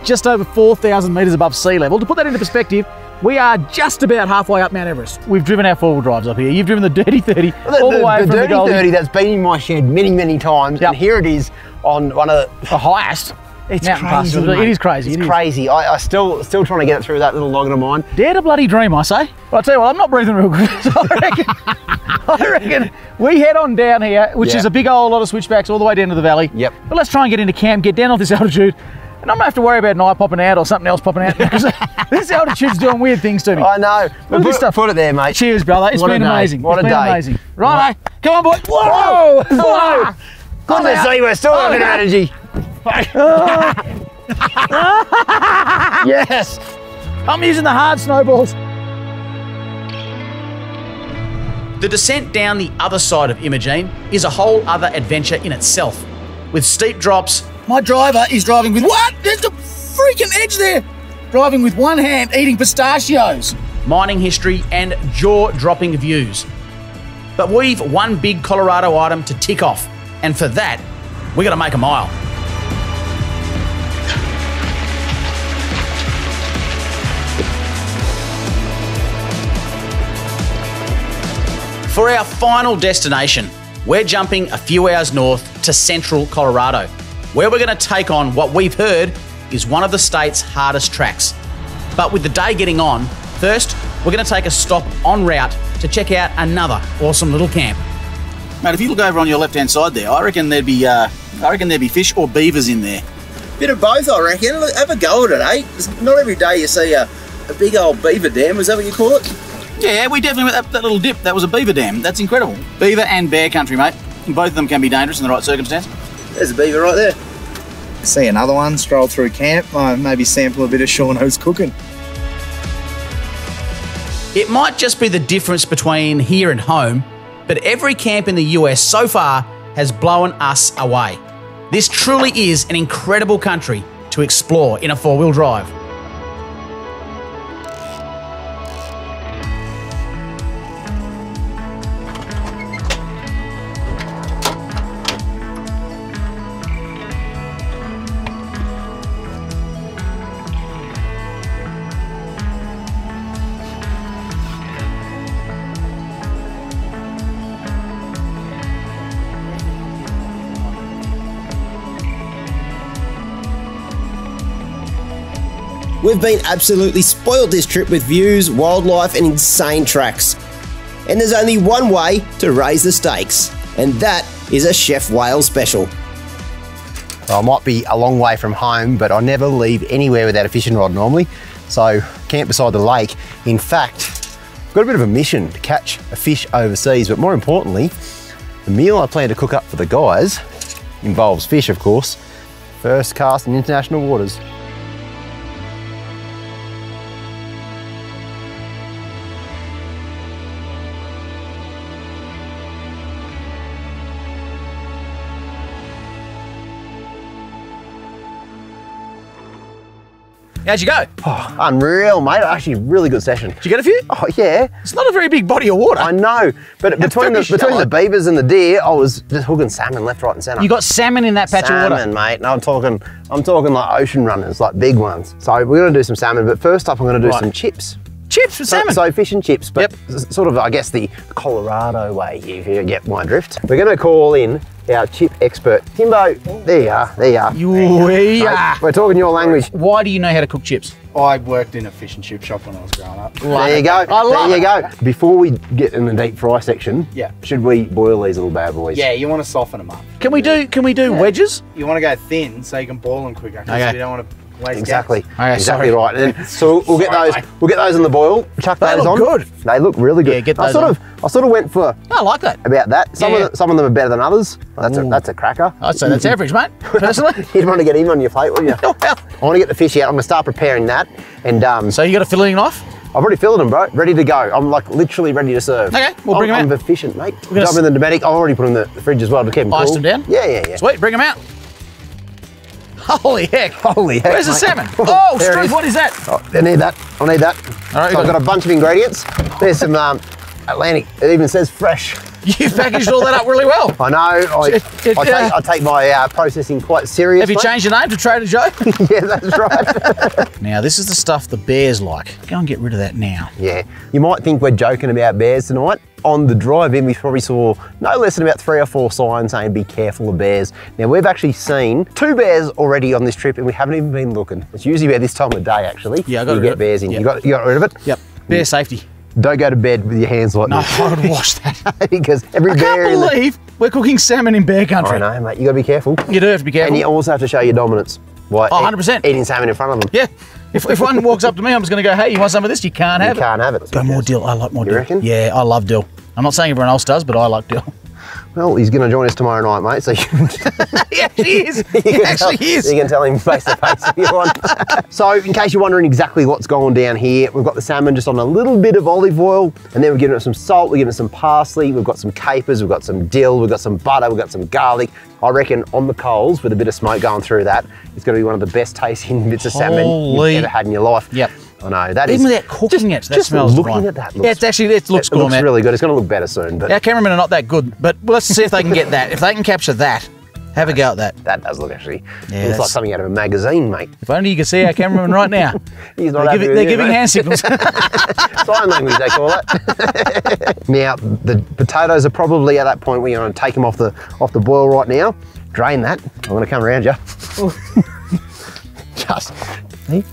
Just over 4,000 metres above sea level. To put that into perspective, we are just about halfway up Mount Everest. We've driven our four-wheel drives up here. You've driven the Dirty 30 all the way from the Dirty 30 that's been in my shed many, many times, Yep. and here it is on one of the highest. It's mountain crazy, pass. mate. It is crazy. It's crazy. I still trying to get it through that little logger of mine. Dare to bloody dream, I say. But I tell you what, I'm not breathing real good. So I reckon we head on down here, which is a big old lot of switchbacks all the way down to the valley. Yep. But let's try and get into camp, get down off this altitude, and I'm gonna have to worry about an eye popping out or something else popping out because this altitude's doing weird things to me. I know. Look at this stuff. Put it there, mate. Cheers, brother. It's been amazing. What it's a been day. amazing. Right, come on, boy. Whoa! Whoa! Goodness sake, we're still having energy. Yes. I'm using the hard snowballs. The descent down the other side of Imogene is a whole other adventure in itself, with steep drops. My driver is driving with what? There's the freaking edge there. Driving with one hand, eating pistachios. Mining history and jaw-dropping views. But we've one big Colorado item to tick off, and for that, we got to make a mile. For our final destination, we're jumping a few hours north to central Colorado, where we're going to take on what we've heard is one of the state's hardest tracks. But with the day getting on, first, we're going to take a stop en route to check out another awesome little camp. Mate, if you look over on your left-hand side there, I reckon there'd be fish or beavers in there. Bit of both, I reckon. Look, have a go at it, eh? It's not every day you see a big old beaver dam. Is that what you call it? Yeah, we definitely went that little dip. That was a beaver dam. That's incredible. Beaver and bear country, mate. Both of them can be dangerous in the right circumstance. There's a beaver right there. See another one, stroll through camp, maybe sample a bit of Shauno's cooking. It might just be the difference between here and home, but every camp in the US so far has blown us away. This truly is an incredible country to explore in a four-wheel drive. We've been absolutely spoiled this trip with views, wildlife and insane tracks. And there's only one way to raise the stakes, and that is a Chef Whale special. I might be a long way from home, but I never leave anywhere without a fishing rod normally. So, camp beside the lake. In fact, I've got a bit of a mission to catch a fish overseas, but more importantly, the meal I plan to cook up for the guys involves fish, of course. First cast in international waters. How'd you go? Oh, unreal, mate. Actually, really good session. Did you get a few? Oh, yeah. It's not a very big body of water. I know, but between the beavers and the deer, I was just hooking salmon left, right, and centre. You got salmon in that patch of water? Salmon, mate. No, I'm talking like ocean runners, like big ones. So we're going to do some salmon, but first up, I'm going to do some chips. Chips for salmon? So fish and chips, but sort of, I guess, the Colorado way, if you get my drift. We're going to call in our chip expert, Timbo. There you are, there you are. Mate, we're talking your language. Why do you know how to cook chips? I worked in a fish and chip shop when I was growing up. There you go, there you go. Before we get in the deep fry section, should we boil these little bad boys? Yeah, you want to soften them up. Can we do wedges? You want to go thin so you can boil them quicker, because you don't want to waste Exactly, gas. exactly right. And so we'll get those in the boil. Chuck those on. They look good. They look really good. Yeah, get those I sort of went for. I like that. About that. Some of them are better than others. That's a cracker. I'd say that's average, mate. Personally, you'd want to get him on your plate, wouldn't you? Well, I want to get the fish out. I'm going to start preparing that. And so you got a filleting knife? I've already filled them, bro. Ready to go. I'm like literally ready to serve. Okay, we'll bring them out. I'm efficient, mate. Jump in the Dometic. I've already put them in the fridge as well to keep them cool. Iced them down? Yeah. Sweet, bring them out. Holy heck. Holy heck. Where's the mate. salmon? Oh, There it Steve, is. what is that? Oh, I need that. All right, So I've got a bunch of ingredients. There's some Atlantic. It even says fresh You've packaged all that up really well. I know. I take my processing quite serious. Have you changed your name to Trader Joe? Yeah, that's right. Now, this is the stuff the bears like. Go and get rid of that now. Yeah. You might think we're joking about bears tonight. On the drive in, we probably saw no less than about 3 or 4 signs saying be careful of bears. Now, we've actually seen 2 bears already on this trip and we haven't even been looking. It's usually about this time of day, actually. Yeah, I got you rid get of bears in. Yep. You got rid of it? Yep. Bear safety. Don't go to bed with your hands like this. No, I would wash that. Because every I bear can't believe we're cooking salmon in bear country. I know, mate. You got to be careful. You do have to be careful. And you also have to show your dominance. Why? 100%. Eating salmon in front of them. Yeah. If one walks up to me, I'm just going to go, hey, you want some of this? You can't have it. You can't have it. Go more dill. I like more dill. You reckon? Yeah, I love dill. I'm not saying everyone else does, but I like dill. Well, he's going to join us tomorrow night, mate, so you can... He actually is. He actually is. You can tell him face to face if you want. So, in case you're wondering exactly what's going down here, we've got the salmon just on a little bit of olive oil, and then we're giving it some salt, we're giving it some parsley, we've got some capers, we've got some dill, we've got some butter, we've got some garlic. I reckon on the coals, with a bit of smoke going through that, it's going to be one of the best tasting bits of salmon you've ever had in your life. Yep. I know, that Even is... without cooking it, that just smells looking fine. at that Yeah, it looks good, looks really good. It's going to look better soon. But our cameramen are not that good, but let's see if they can get that. If they can capture that, have a go at that. That does look actually, Yeah, it's like something out of a magazine, mate. If only you could see our cameraman right now. He's not happy with they're you, giving mate. hand signals. Sign language, they call it. Now, the potatoes are probably at that point where you're going to take them off the boil right now. Drain that. I'm going to come around you. Just, see?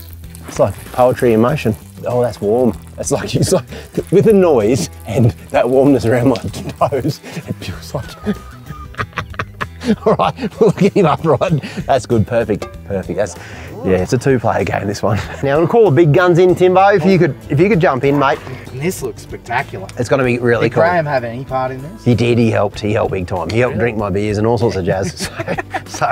It's like poetry in motion. Oh, that's warm. It's like with the noise and that warmness around my toes, it feels like... All right, we'll get him up right. That's good, perfect. That's, yeah, it's a 2-player game, this one. Now, I'm gonna call the big guns in, Timbo, if you could jump in, mate. This looks spectacular. It's gonna be really Did cool. Graham have any part in this? He did, he helped big time. He helped drink my beers and all sorts of jazz. So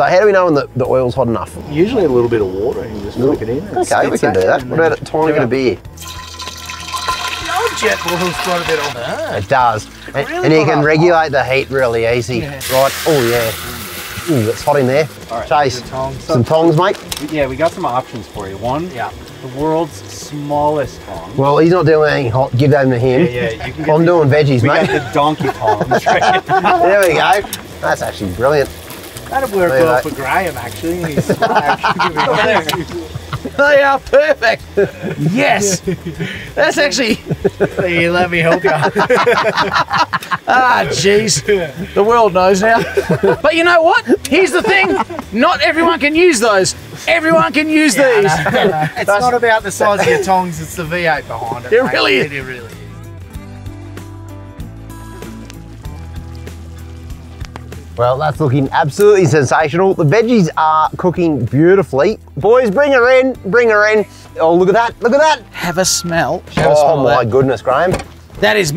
how do we know when the oil's hot enough? Usually a little bit of water and you just flick it in. Okay, we can do that. What about a tiny bit of beer? The old jet boil's got a bit on. It does. And you can regulate the heat really easy. Yeah. Right, oh yeah. Ooh, it's hot in there. All right, Chase, tongs. some tongs, mate. Yeah, we got some options for you. One, the world's smallest tong. Well, he's not doing anything hot. Give them to him. Yeah, you can get I'm doing veggies, we mate. got the donkey tongs. Right? There we go. That's actually brilliant. That'd work well for Graham, actually. He's They are perfect. Yes. That's actually... Here, let me help you. Ah, jeez. The world knows now. But you know what? Here's the thing. Not everyone can use those. Everyone can use these. No. It's not about the size of your tongs, it's the V8 behind it. It really is. It really is. Well, that's looking absolutely sensational. The veggies are cooking beautifully. Boys, bring her in, bring her in. Oh, look at that, look at that. Have a smell. Oh my goodness, Graham. That is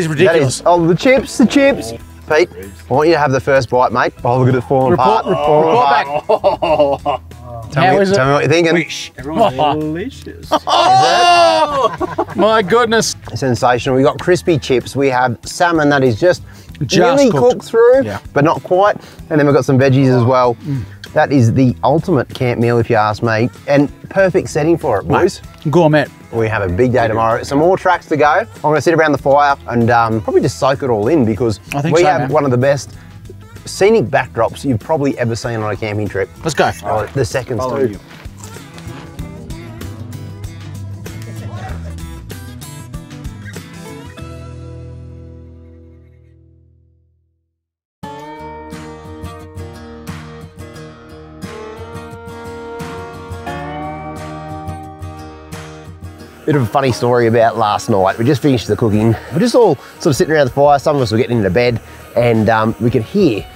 ridiculous. Oh, the chips. Pete, I want you to have the first bite, mate. Oh, look at it falling apart. Report back. Tell me what you're thinking. Everyone's delicious. Oh, my goodness. Sensational. We've got crispy chips. We have salmon that is just Just nearly cooked. cooked through, Yeah. but not quite. And then we've got some veggies as well. That is the ultimate camp meal, if you ask me, and perfect setting for it, boys. Gourmet. We have a big day tomorrow. Some more tracks to go. I'm going to sit around the fire and probably just soak it all in because I think we so, have man. one of the best scenic backdrops you've probably ever seen on a camping trip. Let's go. Oh, the seconds Follow too. you. Bit of a funny story about last night. We just finished the cooking. We're just all sort of sitting around the fire. Some of us were getting into bed and we could hear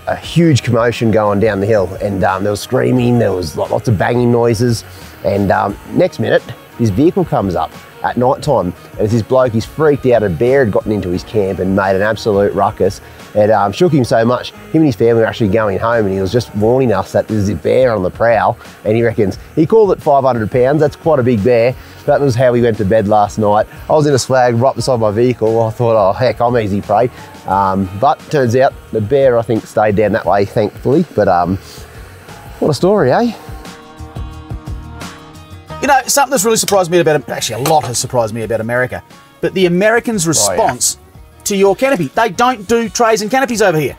a huge commotion going down the hill. And there was screaming, there was lots of banging noises. And next minute, this vehicle comes up at night time. And it's this bloke, he's freaked out. A bear had gotten into his camp and made an absolute ruckus. It shook him so much, him and his family were actually going home and he was just warning us that there's a bear on the prowl. And he reckons, he called it 500 pounds, that's quite a big bear. That was how we went to bed last night. I was in a slag right beside my vehicle. I thought, oh heck, I'm easy prey. But turns out the bear, I think, stayed down that way, thankfully. But what a story, eh? You know, something that's really surprised me about, actually a lot has surprised me about America, but the Americans' response to your canopy. They don't do trays and canopies over here.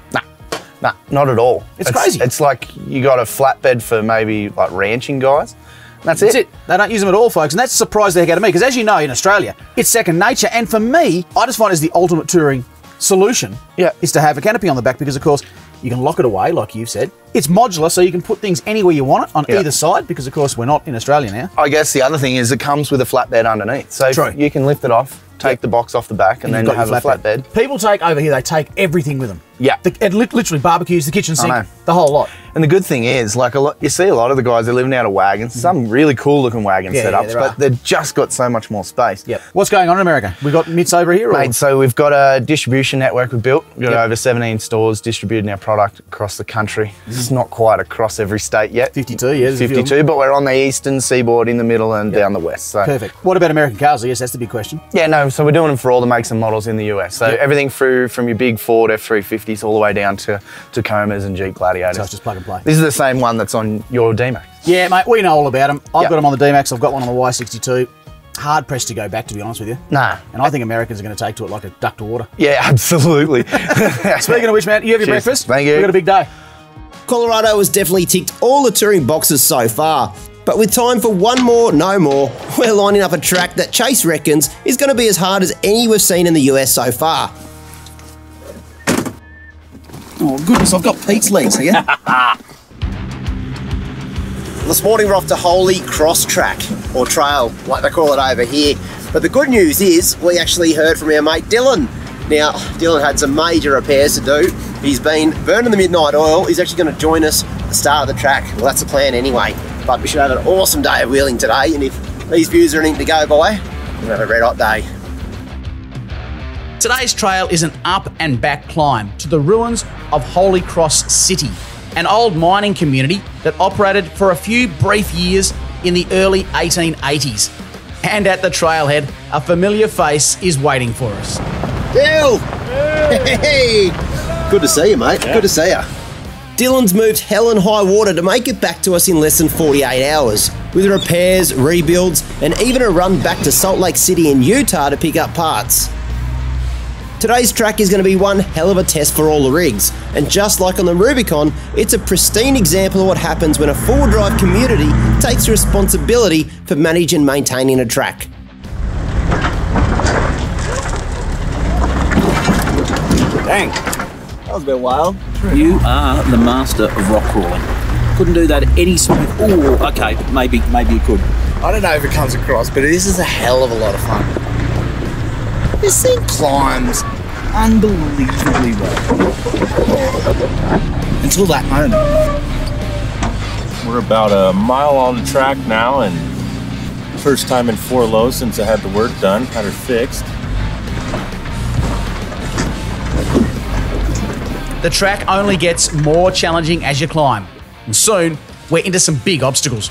Nah, not at all. It's crazy. It's like you got a flatbed for maybe like ranching guys. That's it. They don't use them at all, folks, and that's a surprise the heck out of me, because as you know, in Australia, it's second nature, and for me, I just find it's the ultimate touring solution is to have a canopy on the back, because of course you can lock it away like you've said. It's modular, so you can put things anywhere you want it on either side, because of course we're not in Australia now. I guess the other thing is it comes with a flatbed underneath, so you can lift it off, take the box off the back, and then have a flatbed. People take over here, they take everything with them. Yeah. Literally barbecues, the kitchen sink, the whole lot. And the good thing is, like you see a lot of the guys, they're living out of wagons, some really cool looking wagon setups, but they've just got so much more space. Yep. What's going on in America? We got mitts over here? Mate, so we've got a distribution network we've built. We've got over 17 stores distributing our product across the country. This is not quite across every state yet. 52, yeah. 52, but we're on the eastern seaboard, in the middle, and down the west. So. Perfect. What about American cars? Yes, that's the big question. Yeah, no, so we're doing them for all the makes and models in the US. So everything through from your big Ford F350s all the way down to Tacomas and Jeep Gladiators. So it's just plug and play. This is the same one that's on your D-Max. Yeah, mate, we know all about them. I've got them on the D-Max, I've got one on the Y62. Hard pressed to go back, to be honest with you. Nah. And I think Americans are going to take to it like a duck to water. Yeah, absolutely. Speaking of which, man, you have your breakfast. Thank you. We've got a big day. Colorado has definitely ticked all the touring boxes so far, but with time for one more, no more, we're lining up a track that Chase reckons is going to be as hard as any we've seen in the US so far. Oh goodness, I've got Pete's legs here. This morning we're off to Holy Cross Track, or Trail, like they call it over here. But the good news is, we actually heard from our mate Dylan. Now, Dylan had some major repairs to do. He's been burning the midnight oil. He's actually going to join us at the start of the track. Well, that's the plan anyway. But we should have an awesome day of wheeling today, and if these views are anything to go by, we'll have a red hot day. Today's trail is an up and back climb to the ruins of Holy Cross City, an old mining community that operated for a few brief years in the early 1880s. And at the trailhead, a familiar face is waiting for us. Dill! Hey! Good to see you, mate. Good to see you. Dylan's moved hell and high water to make it back to us in less than 48 hours, with repairs, rebuilds, and even a run back to Salt Lake City in Utah to pick up parts. Today's track is going to be one hell of a test for all the rigs, and just like on the Rubicon, it's a pristine example of what happens when a four-wheel drive community takes responsibility for managing and maintaining a track. Dang. That was a bit wild. You are the master of rock crawling. Couldn't do that any smooth. Oh, okay, maybe you could. I don't know if it comes across, but this is a hell of a lot of fun. This thing climbs unbelievably well. Until that moment. We're about a mile on the track now, and first time in 4 lows since I had the work done, had her fixed. The track only gets more challenging as you climb, and soon we're into some big obstacles.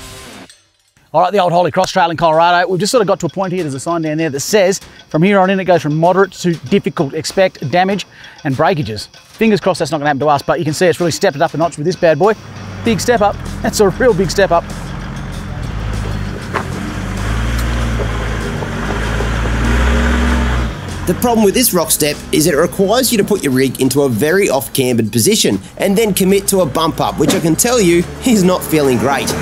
All right, the old Holy Cross Trail in Colorado. We've just sort of got to a point here, there's a sign down there that says, from here on in it goes from moderate to difficult. Expect damage and breakages. Fingers crossed that's not going to happen to us, but you can see it's really stepped it up a notch with this bad boy. Big step up. That's a real big step up. The problem with this rock step is that it requires you to put your rig into a very off-cambered position and then commit to a bump up, which I can tell you is not feeling great.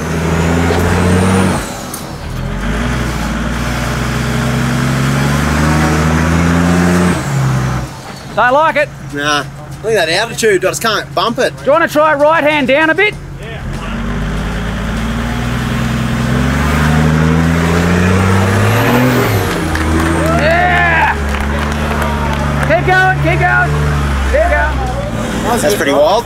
Don't like it. Nah, I think that altitude, I just can't bump it. Do you want to try right hand down a bit? Yeah! Keep going, keep going, keep going. That's pretty wild.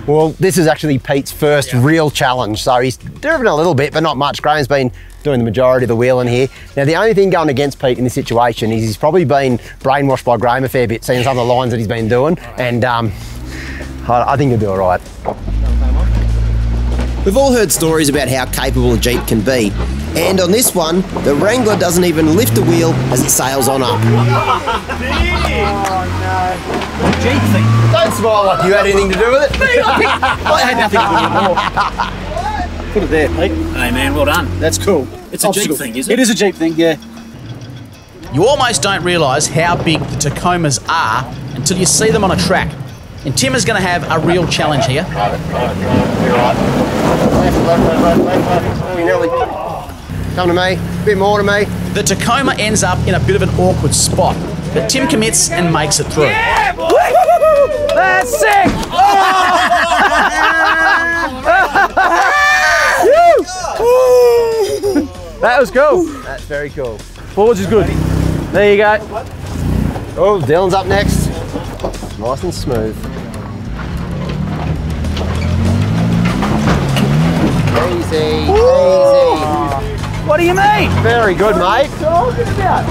Well, this is actually Pete's first real challenge, so he's driven a little bit, but not much. Graham's been doing the majority of the wheeling here. Now, the only thing going against Pete in this situation is he's probably been brainwashed by Graham a fair bit, seeing some of the lines that he's been doing, and I think he'll do all right. We've all heard stories about how capable a Jeep can be, and on this one, the Wrangler doesn't even lift a wheel as it sails on up. Oh no. Jeep thing. Don't smile like you had anything to do with it. I had nothing to do with it. Put it there, Pete. Hey man, well done. That's cool. It's a Jeep thing, is it? It is a Jeep thing, yeah. You almost don't realise how big the Tacomas are until you see them on a track. And Tim is going to have a real challenge here. Come to me, a bit more to me. The Tacoma ends up in a bit of an awkward spot, but Tim commits and makes it through. Yeah, boy! That's sick! That was cool. That's very cool. Forwards is good. There you go. Oh, Dylan's up next. Nice and smooth. Easy, easy. What do you mean? Very good, mate. Talking about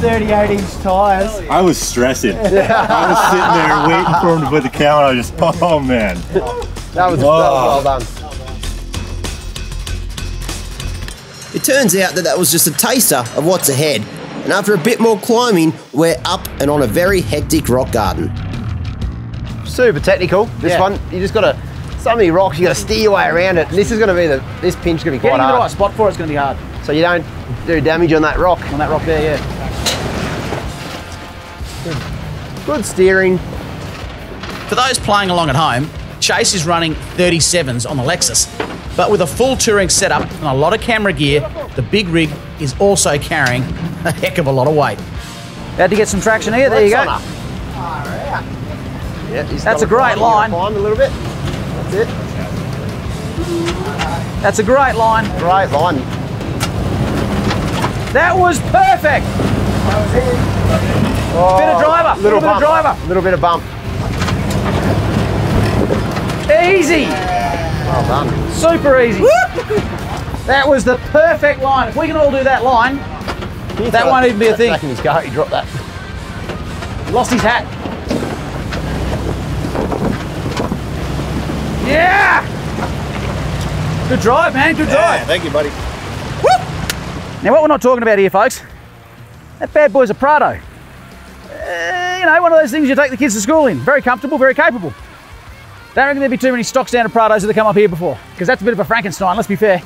38-inch tyres. I was stressing. I was sitting there waiting for him to put the camera. I was just, oh man. That was well done. It turns out that was just a taster of what's ahead. And after a bit more climbing, we're up and on a very hectic rock garden. Super technical, this one. You just gotta, so many rocks, you gotta steer your way around it. And this is gonna be this pinch is gonna be quite hard. Getting the right spot for it's gonna be hard. So you don't do damage on that rock. On that rock there, yeah. Good steering. For those playing along at home, Chase is running 37s on the Lexus, but with a full touring setup and a lot of camera gear, the big rig is also carrying a heck of a lot of weight. Had to get some traction here, there you go. Yeah, that's a great line. Climb a little bit. That's it. That's a great line. Great line. That was perfect. Oh, bit of driver. Little bit of driver. Little bit of bump. Easy. Well done. Super easy. That was the perfect line. If we can all do that line, that won't even be a thing. Back in his car, he dropped that. Lost his hat. Yeah! Good drive, man. Good drive. Thank you, buddy. Whoop! Now, what we're not talking about here, folks, that bad boy's a Prado. You know, one of those things you take the kids to school in. Very comfortable, very capable. Don't reckon there'd be too many stock standard Prados that have come up here before, because that's a bit of a Frankenstein, let's be fair.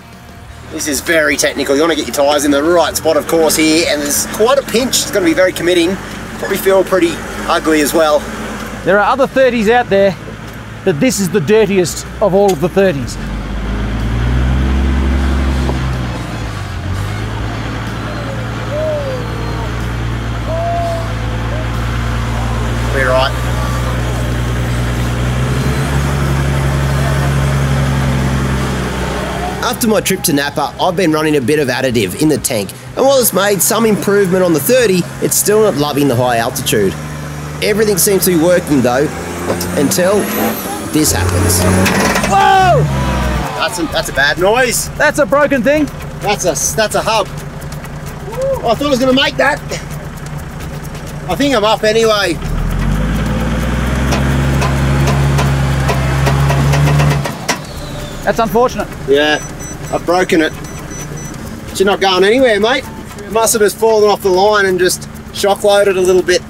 This is very technical. You want to get your tyres in the right spot, of course, here, and there's quite a pinch. It's going to be very committing. Probably feel pretty ugly as well. There are other 30s out there, but this is the dirtiest of all of the 30s. We're right. After my trip to Napa, I've been running a bit of additive in the tank, and while it's made some improvement on the 30, it's still not loving the high altitude. Everything seems to be working though, until this happens. Whoa! That's a bad noise. That's a broken thing. That's a hub. I thought I was going to make that. I think I'm up anyway. That's unfortunate. Yeah, I've broken it. But you're not going anywhere, mate. It must have just fallen off the line and just shock loaded a little bit.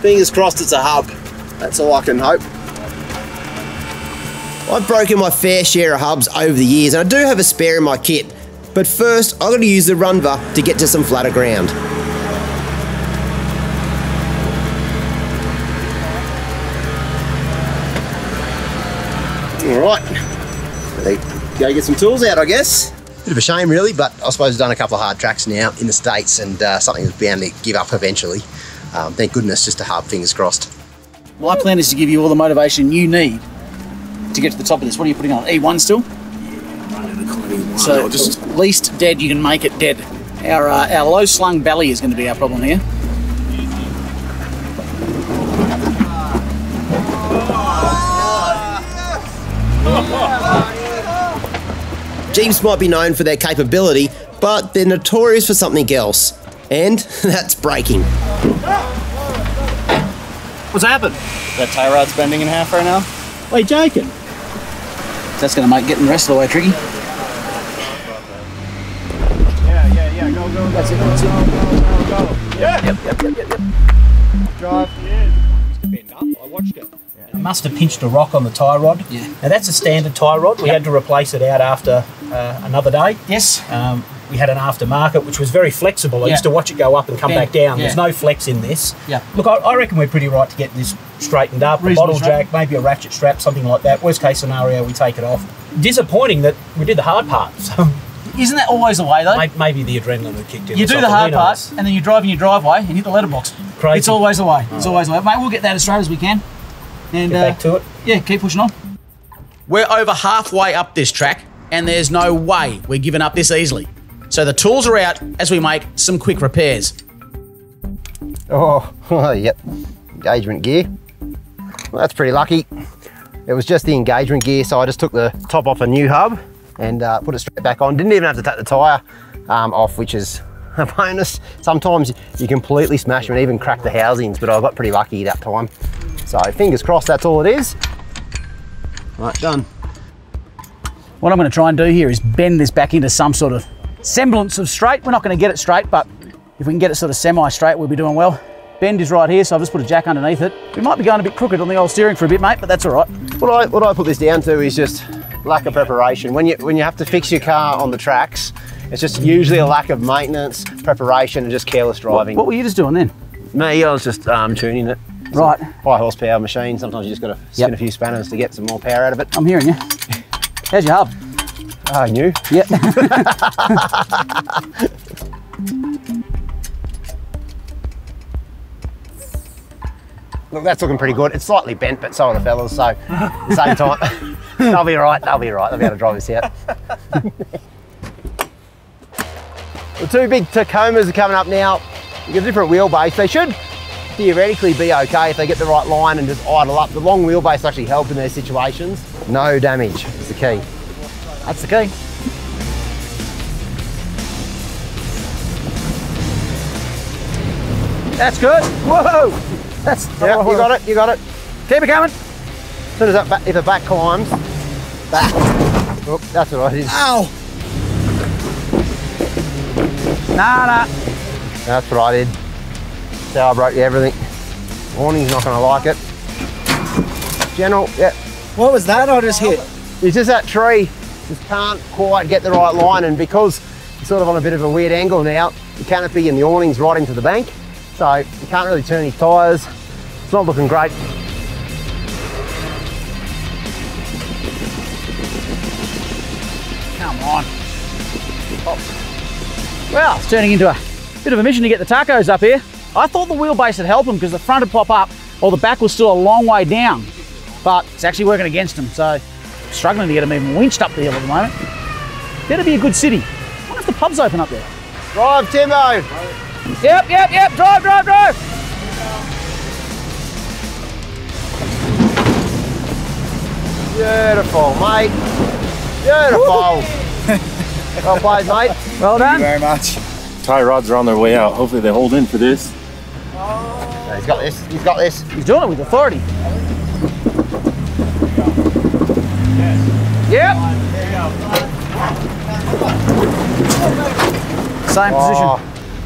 Fingers crossed it's a hub. That's all I can hope. I've broken my fair share of hubs over the years, and I do have a spare in my kit. But first, I've got to use the Runva to get to some flatter ground. All right. Go get some tools out, I guess. Bit of a shame, really, but I suppose I've done a couple of hard tracks now in the States, and something that's bound to give up eventually. Thank goodness, just a hub, fingers crossed. My plan is to give you all the motivation you need to get to the top of this. What are you putting on? E1 still? E1. So just least dead you can make it dead. Our low slung belly is going to be our problem here. Jeeps might be known for their capability, but they're notorious for something else, and that's braking. What's happened? That tie rod's bending in half right now. Wait, joking? That's going to make getting the rest of the way tricky. Yeah, go. That's it, Go. Yeah. Yep. Drive. Bend up, I watched it. I must have pinched a rock on the tie rod. Yeah. Now that's a standard tie rod. We had to replace it out after another day. Yes. we had an aftermarket, which was very flexible. I used to watch it go up and come back down. There's no flex in this. Yeah. Look, I reckon we're pretty right to get this straightened up. A bottle jack, maybe a ratchet strap, something like that. Worst case scenario, we take it off. Disappointing that we did the hard part. So isn't that always the way though? maybe the adrenaline had kicked in. You do the hard part, and then you drive in your driveway and hit the letterbox. Crazy. It's always the way. It's always the way. Mate, we'll get that as straight as we can. And get back to it. Yeah, keep pushing on. We're over halfway up this track, and there's no way we're giving up this easily. So the tools are out as we make some quick repairs. Oh, yep. Engagement gear. Well, that's pretty lucky. It was just the engagement gear, so I just took the top off a new hub and put it straight back on. Didn't even have to take the tyre off, which is a bonus. Sometimes you completely smash them and even crack the housings, but I got pretty lucky that time. So fingers crossed, that's all it is. Right, done. What I'm going to try and do here is bend this back into some sort of semblance of straight. We're not going to get it straight, but if we can get it sort of semi-straight, we'll be doing well. Bend is right here, so I've just put a jack underneath it. We might be going a bit crooked on the old steering for a bit, mate, but that's all right. What I put this down to is just lack of preparation. When you have to fix your car on the tracks, it's just usually a lack of maintenance, preparation, and just careless driving. What were you just doing then? Me, I was just tuning it. Right. High horsepower machine. Sometimes you just got to spin a few spanners to get some more power out of it. I'm hearing you. How's your hub? Oh, new? Yeah. Look, that's looking pretty good. It's slightly bent, but so are the fellas, so at the same time, they'll be right, they'll be right. They'll be able to drive this out. The two big Tacomas are coming up now. You get a different wheelbase. They should theoretically be okay if they get the right line and just idle up. The long wheelbase actually help in these situations. No damage is the key. That's the key. That's good. Whoa! That's yeah, you got it, you got it. Keep it coming. As soon as that back, if the back climbs, back. Oh, that's what I did. Ow! Nah. That's what I did. So I broke everything. Warning's not gonna like it. General, yeah. What was that I just hit? It's just that tree. Just can't quite get the right line, and because it's sort of on a bit of a weird angle now, the canopy and the awning's right into the bank. So you can't really turn his tyres. It's not looking great. Come on. Well, it's turning into a bit of a mission to get the tacos up here. I thought the wheelbase would help them because the front would pop up while the back was still a long way down. But it's actually working against them, so I'm struggling to get them even winched up the hill at the moment. Better be a good city. I wonder if the pub's open up there. Drive, Timbo! Yep. Drive. Beautiful, mate. Beautiful. Well played, mate. Well done. Thank you very much. Tie rods are on their way out. Hopefully they hold in for this. No, he's got this. He's got this. He's doing it with authority. Yep. Same position.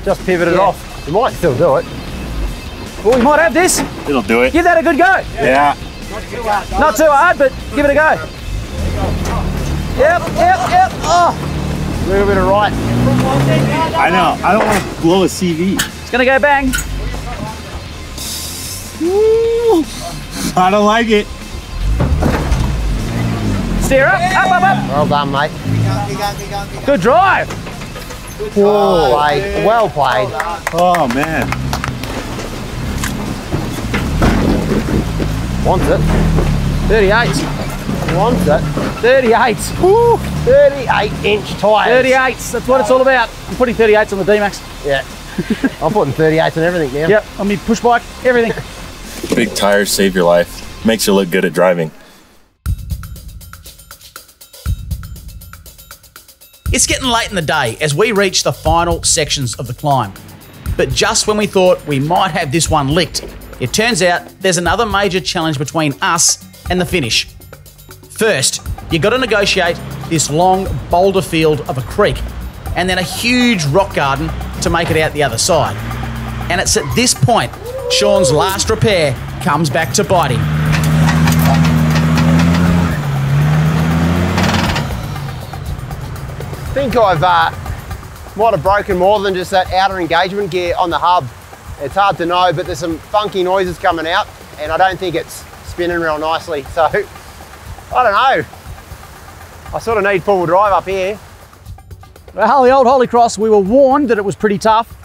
Just pivoted off. You might still do it. Well, we might have this. It'll do it. Give that a good go. Yeah. Not too hard, but give it a go. Yep. Oh. A little bit of right. I know. I don't want to blow a CV. It's gonna go bang. Ooh, I don't like it. Steer up. Well done, mate. Good drive. Well played. Well played. Oh, man. Wants it. 38. Wants it. 38. Woo. 38-inch tyres. 38s. That's what it's all about. I'm putting 38s on the D-Max. Yeah. I'm putting 38s on everything now. Yep. On my push bike. Everything. Big tires save your life. Makes you look good at driving. It's getting late in the day as we reach the final sections of the climb. But just when we thought we might have this one licked, it turns out there's another major challenge between us and the finish. First, you got to negotiate this long boulder field of a creek and then a huge rock garden to make it out the other side. And it's at this point Sean's last repair comes back to bite him. I think I've Might have broken more than just that outer engagement gear on the hub. It's hard to know, but there's some funky noises coming out, and I don't think it's spinning real nicely. So, I don't know. I sort of need four-wheel drive up here. Well, the old Holy Cross, we were warned that it was pretty tough.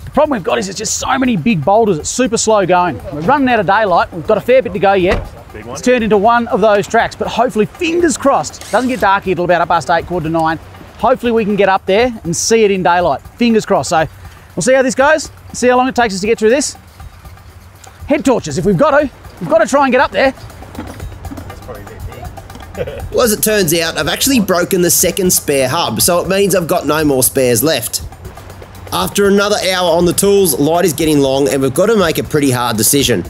The problem we've got is there's just so many big boulders, it's super slow going. We're running out of daylight, we've got a fair bit to go yet. Big one. It's turned into one of those tracks, but hopefully, fingers crossed, it doesn't get dark here till about 8:30, 8:45. Hopefully we can get up there and see it in daylight. Fingers crossed. So we'll see how this goes, see how long it takes us to get through this. Head torches if we've got to. We've got to try and get up there. Well, as it turns out, I've actually broken the second spare hub, so it means I've got no more spares left. After another hour on the tools, light is getting long and we've got to make a pretty hard decision.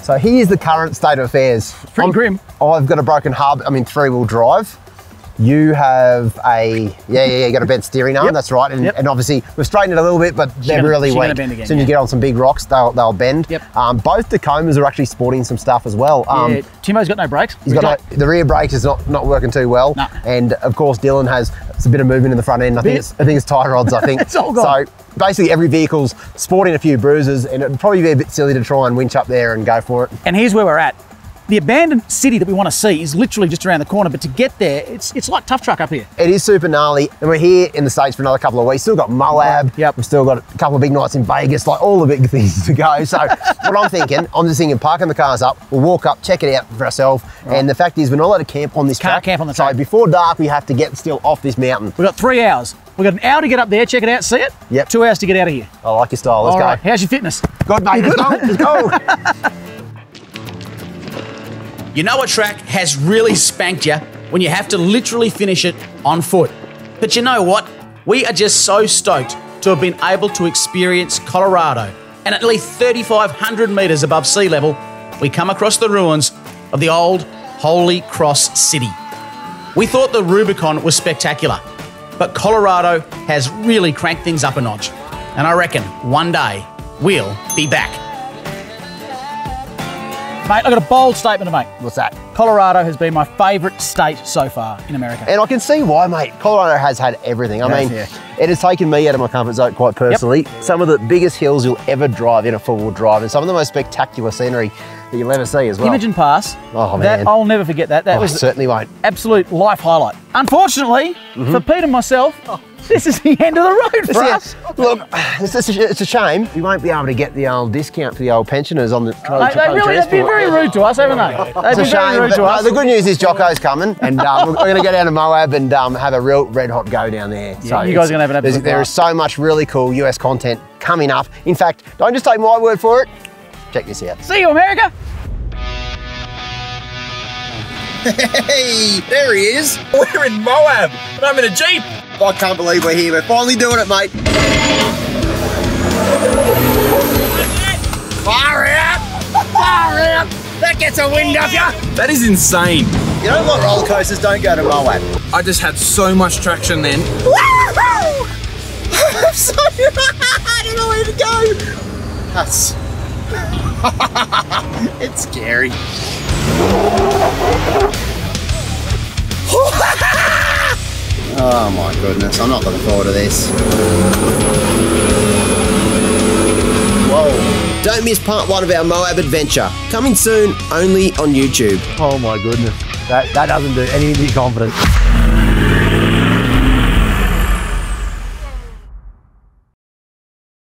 So here's the current state of affairs. It's pretty grim. I've got a broken hub, I'm in 3-wheel drive. You have a, you got a bent steering arm, that's right. And obviously we've straightened it a little bit, but they're really weak. As soon as you get on some big rocks, they'll bend. Both Tacomas are actually sporting some stuff as well. Timo's got no brakes. He's got the rear brakes is not working too well. No. And of course Dylan has a bit of movement in the front end. I think it's tie rods, I think. It's all gone. So basically every vehicle's sporting a few bruises, and it'd probably be a bit silly to try and winch up there and go for it. And here's where we're at. The abandoned city that we want to see is literally just around the corner, but to get there, it's like tough truck up here. It is super gnarly, and we're here in the States for another couple of weeks. Still got Moab, we've still got a couple of big nights in Vegas, like all the big things to go. So what I'm thinking, parking the cars up, we'll walk up, check it out for ourselves, and the fact is we're not allowed to camp on this track. Can't camp on the track. So before dark, we have to get still off this mountain. We've got 3 hours. We've got an hour to get up there, check it out, see it. 2 hours to get out of here. I like your style, let's go. Right. How's your fitness? Good, mate, let's go. You know a track has really spanked you when you have to literally finish it on foot. But you know what? We are just so stoked to have been able to experience Colorado. And at least 3,500 metres above sea level, we come across the ruins of the old Holy Cross City. We thought the Rubicon was spectacular, but Colorado has really cranked things up a notch. And I reckon one day we'll be back. Mate, I've got a bold statement to make. What's that? Colorado has been my favourite state so far in America. And I can see why, mate. Colorado has had everything. I mean, it has taken me out of my comfort zone quite personally. Some of the biggest hills you'll ever drive in a four-wheel drive, and some of the most spectacular scenery that you'll ever see as well. Imogene Pass. Oh, man. I'll never forget that. That was certainly won't. Absolute life highlight. Unfortunately, for Pete and myself, this is the end of the road for us. Look, it's a shame we won't be able to get the old discount for the old pensioners on the they've been very rude to us, haven't they? It's a shame. The good news is Jocko's coming, and we're going to go down to Moab and have a real red-hot go down there. Yeah, so you guys are going to have an absolute There is so much really cool US content coming up. In fact, don't just take my word for it. Check this out. See you, America. Hey, there he is. We're in Moab, and I'm in a Jeep. I can't believe we're here. We're finally doing it, mate. Far out! Far out! That gets a wind up ya! That is insane. You know what roller coasters don't go to Moab? I just had so much traction then. Woo-hoo! I'm so I don't know where to go. That's it's scary. Oh my goodness, I'm not looking forward to this. Whoa. Don't miss part 1 of our Moab adventure. Coming soon, only on YouTube. Oh my goodness. That doesn't do anything to be confident.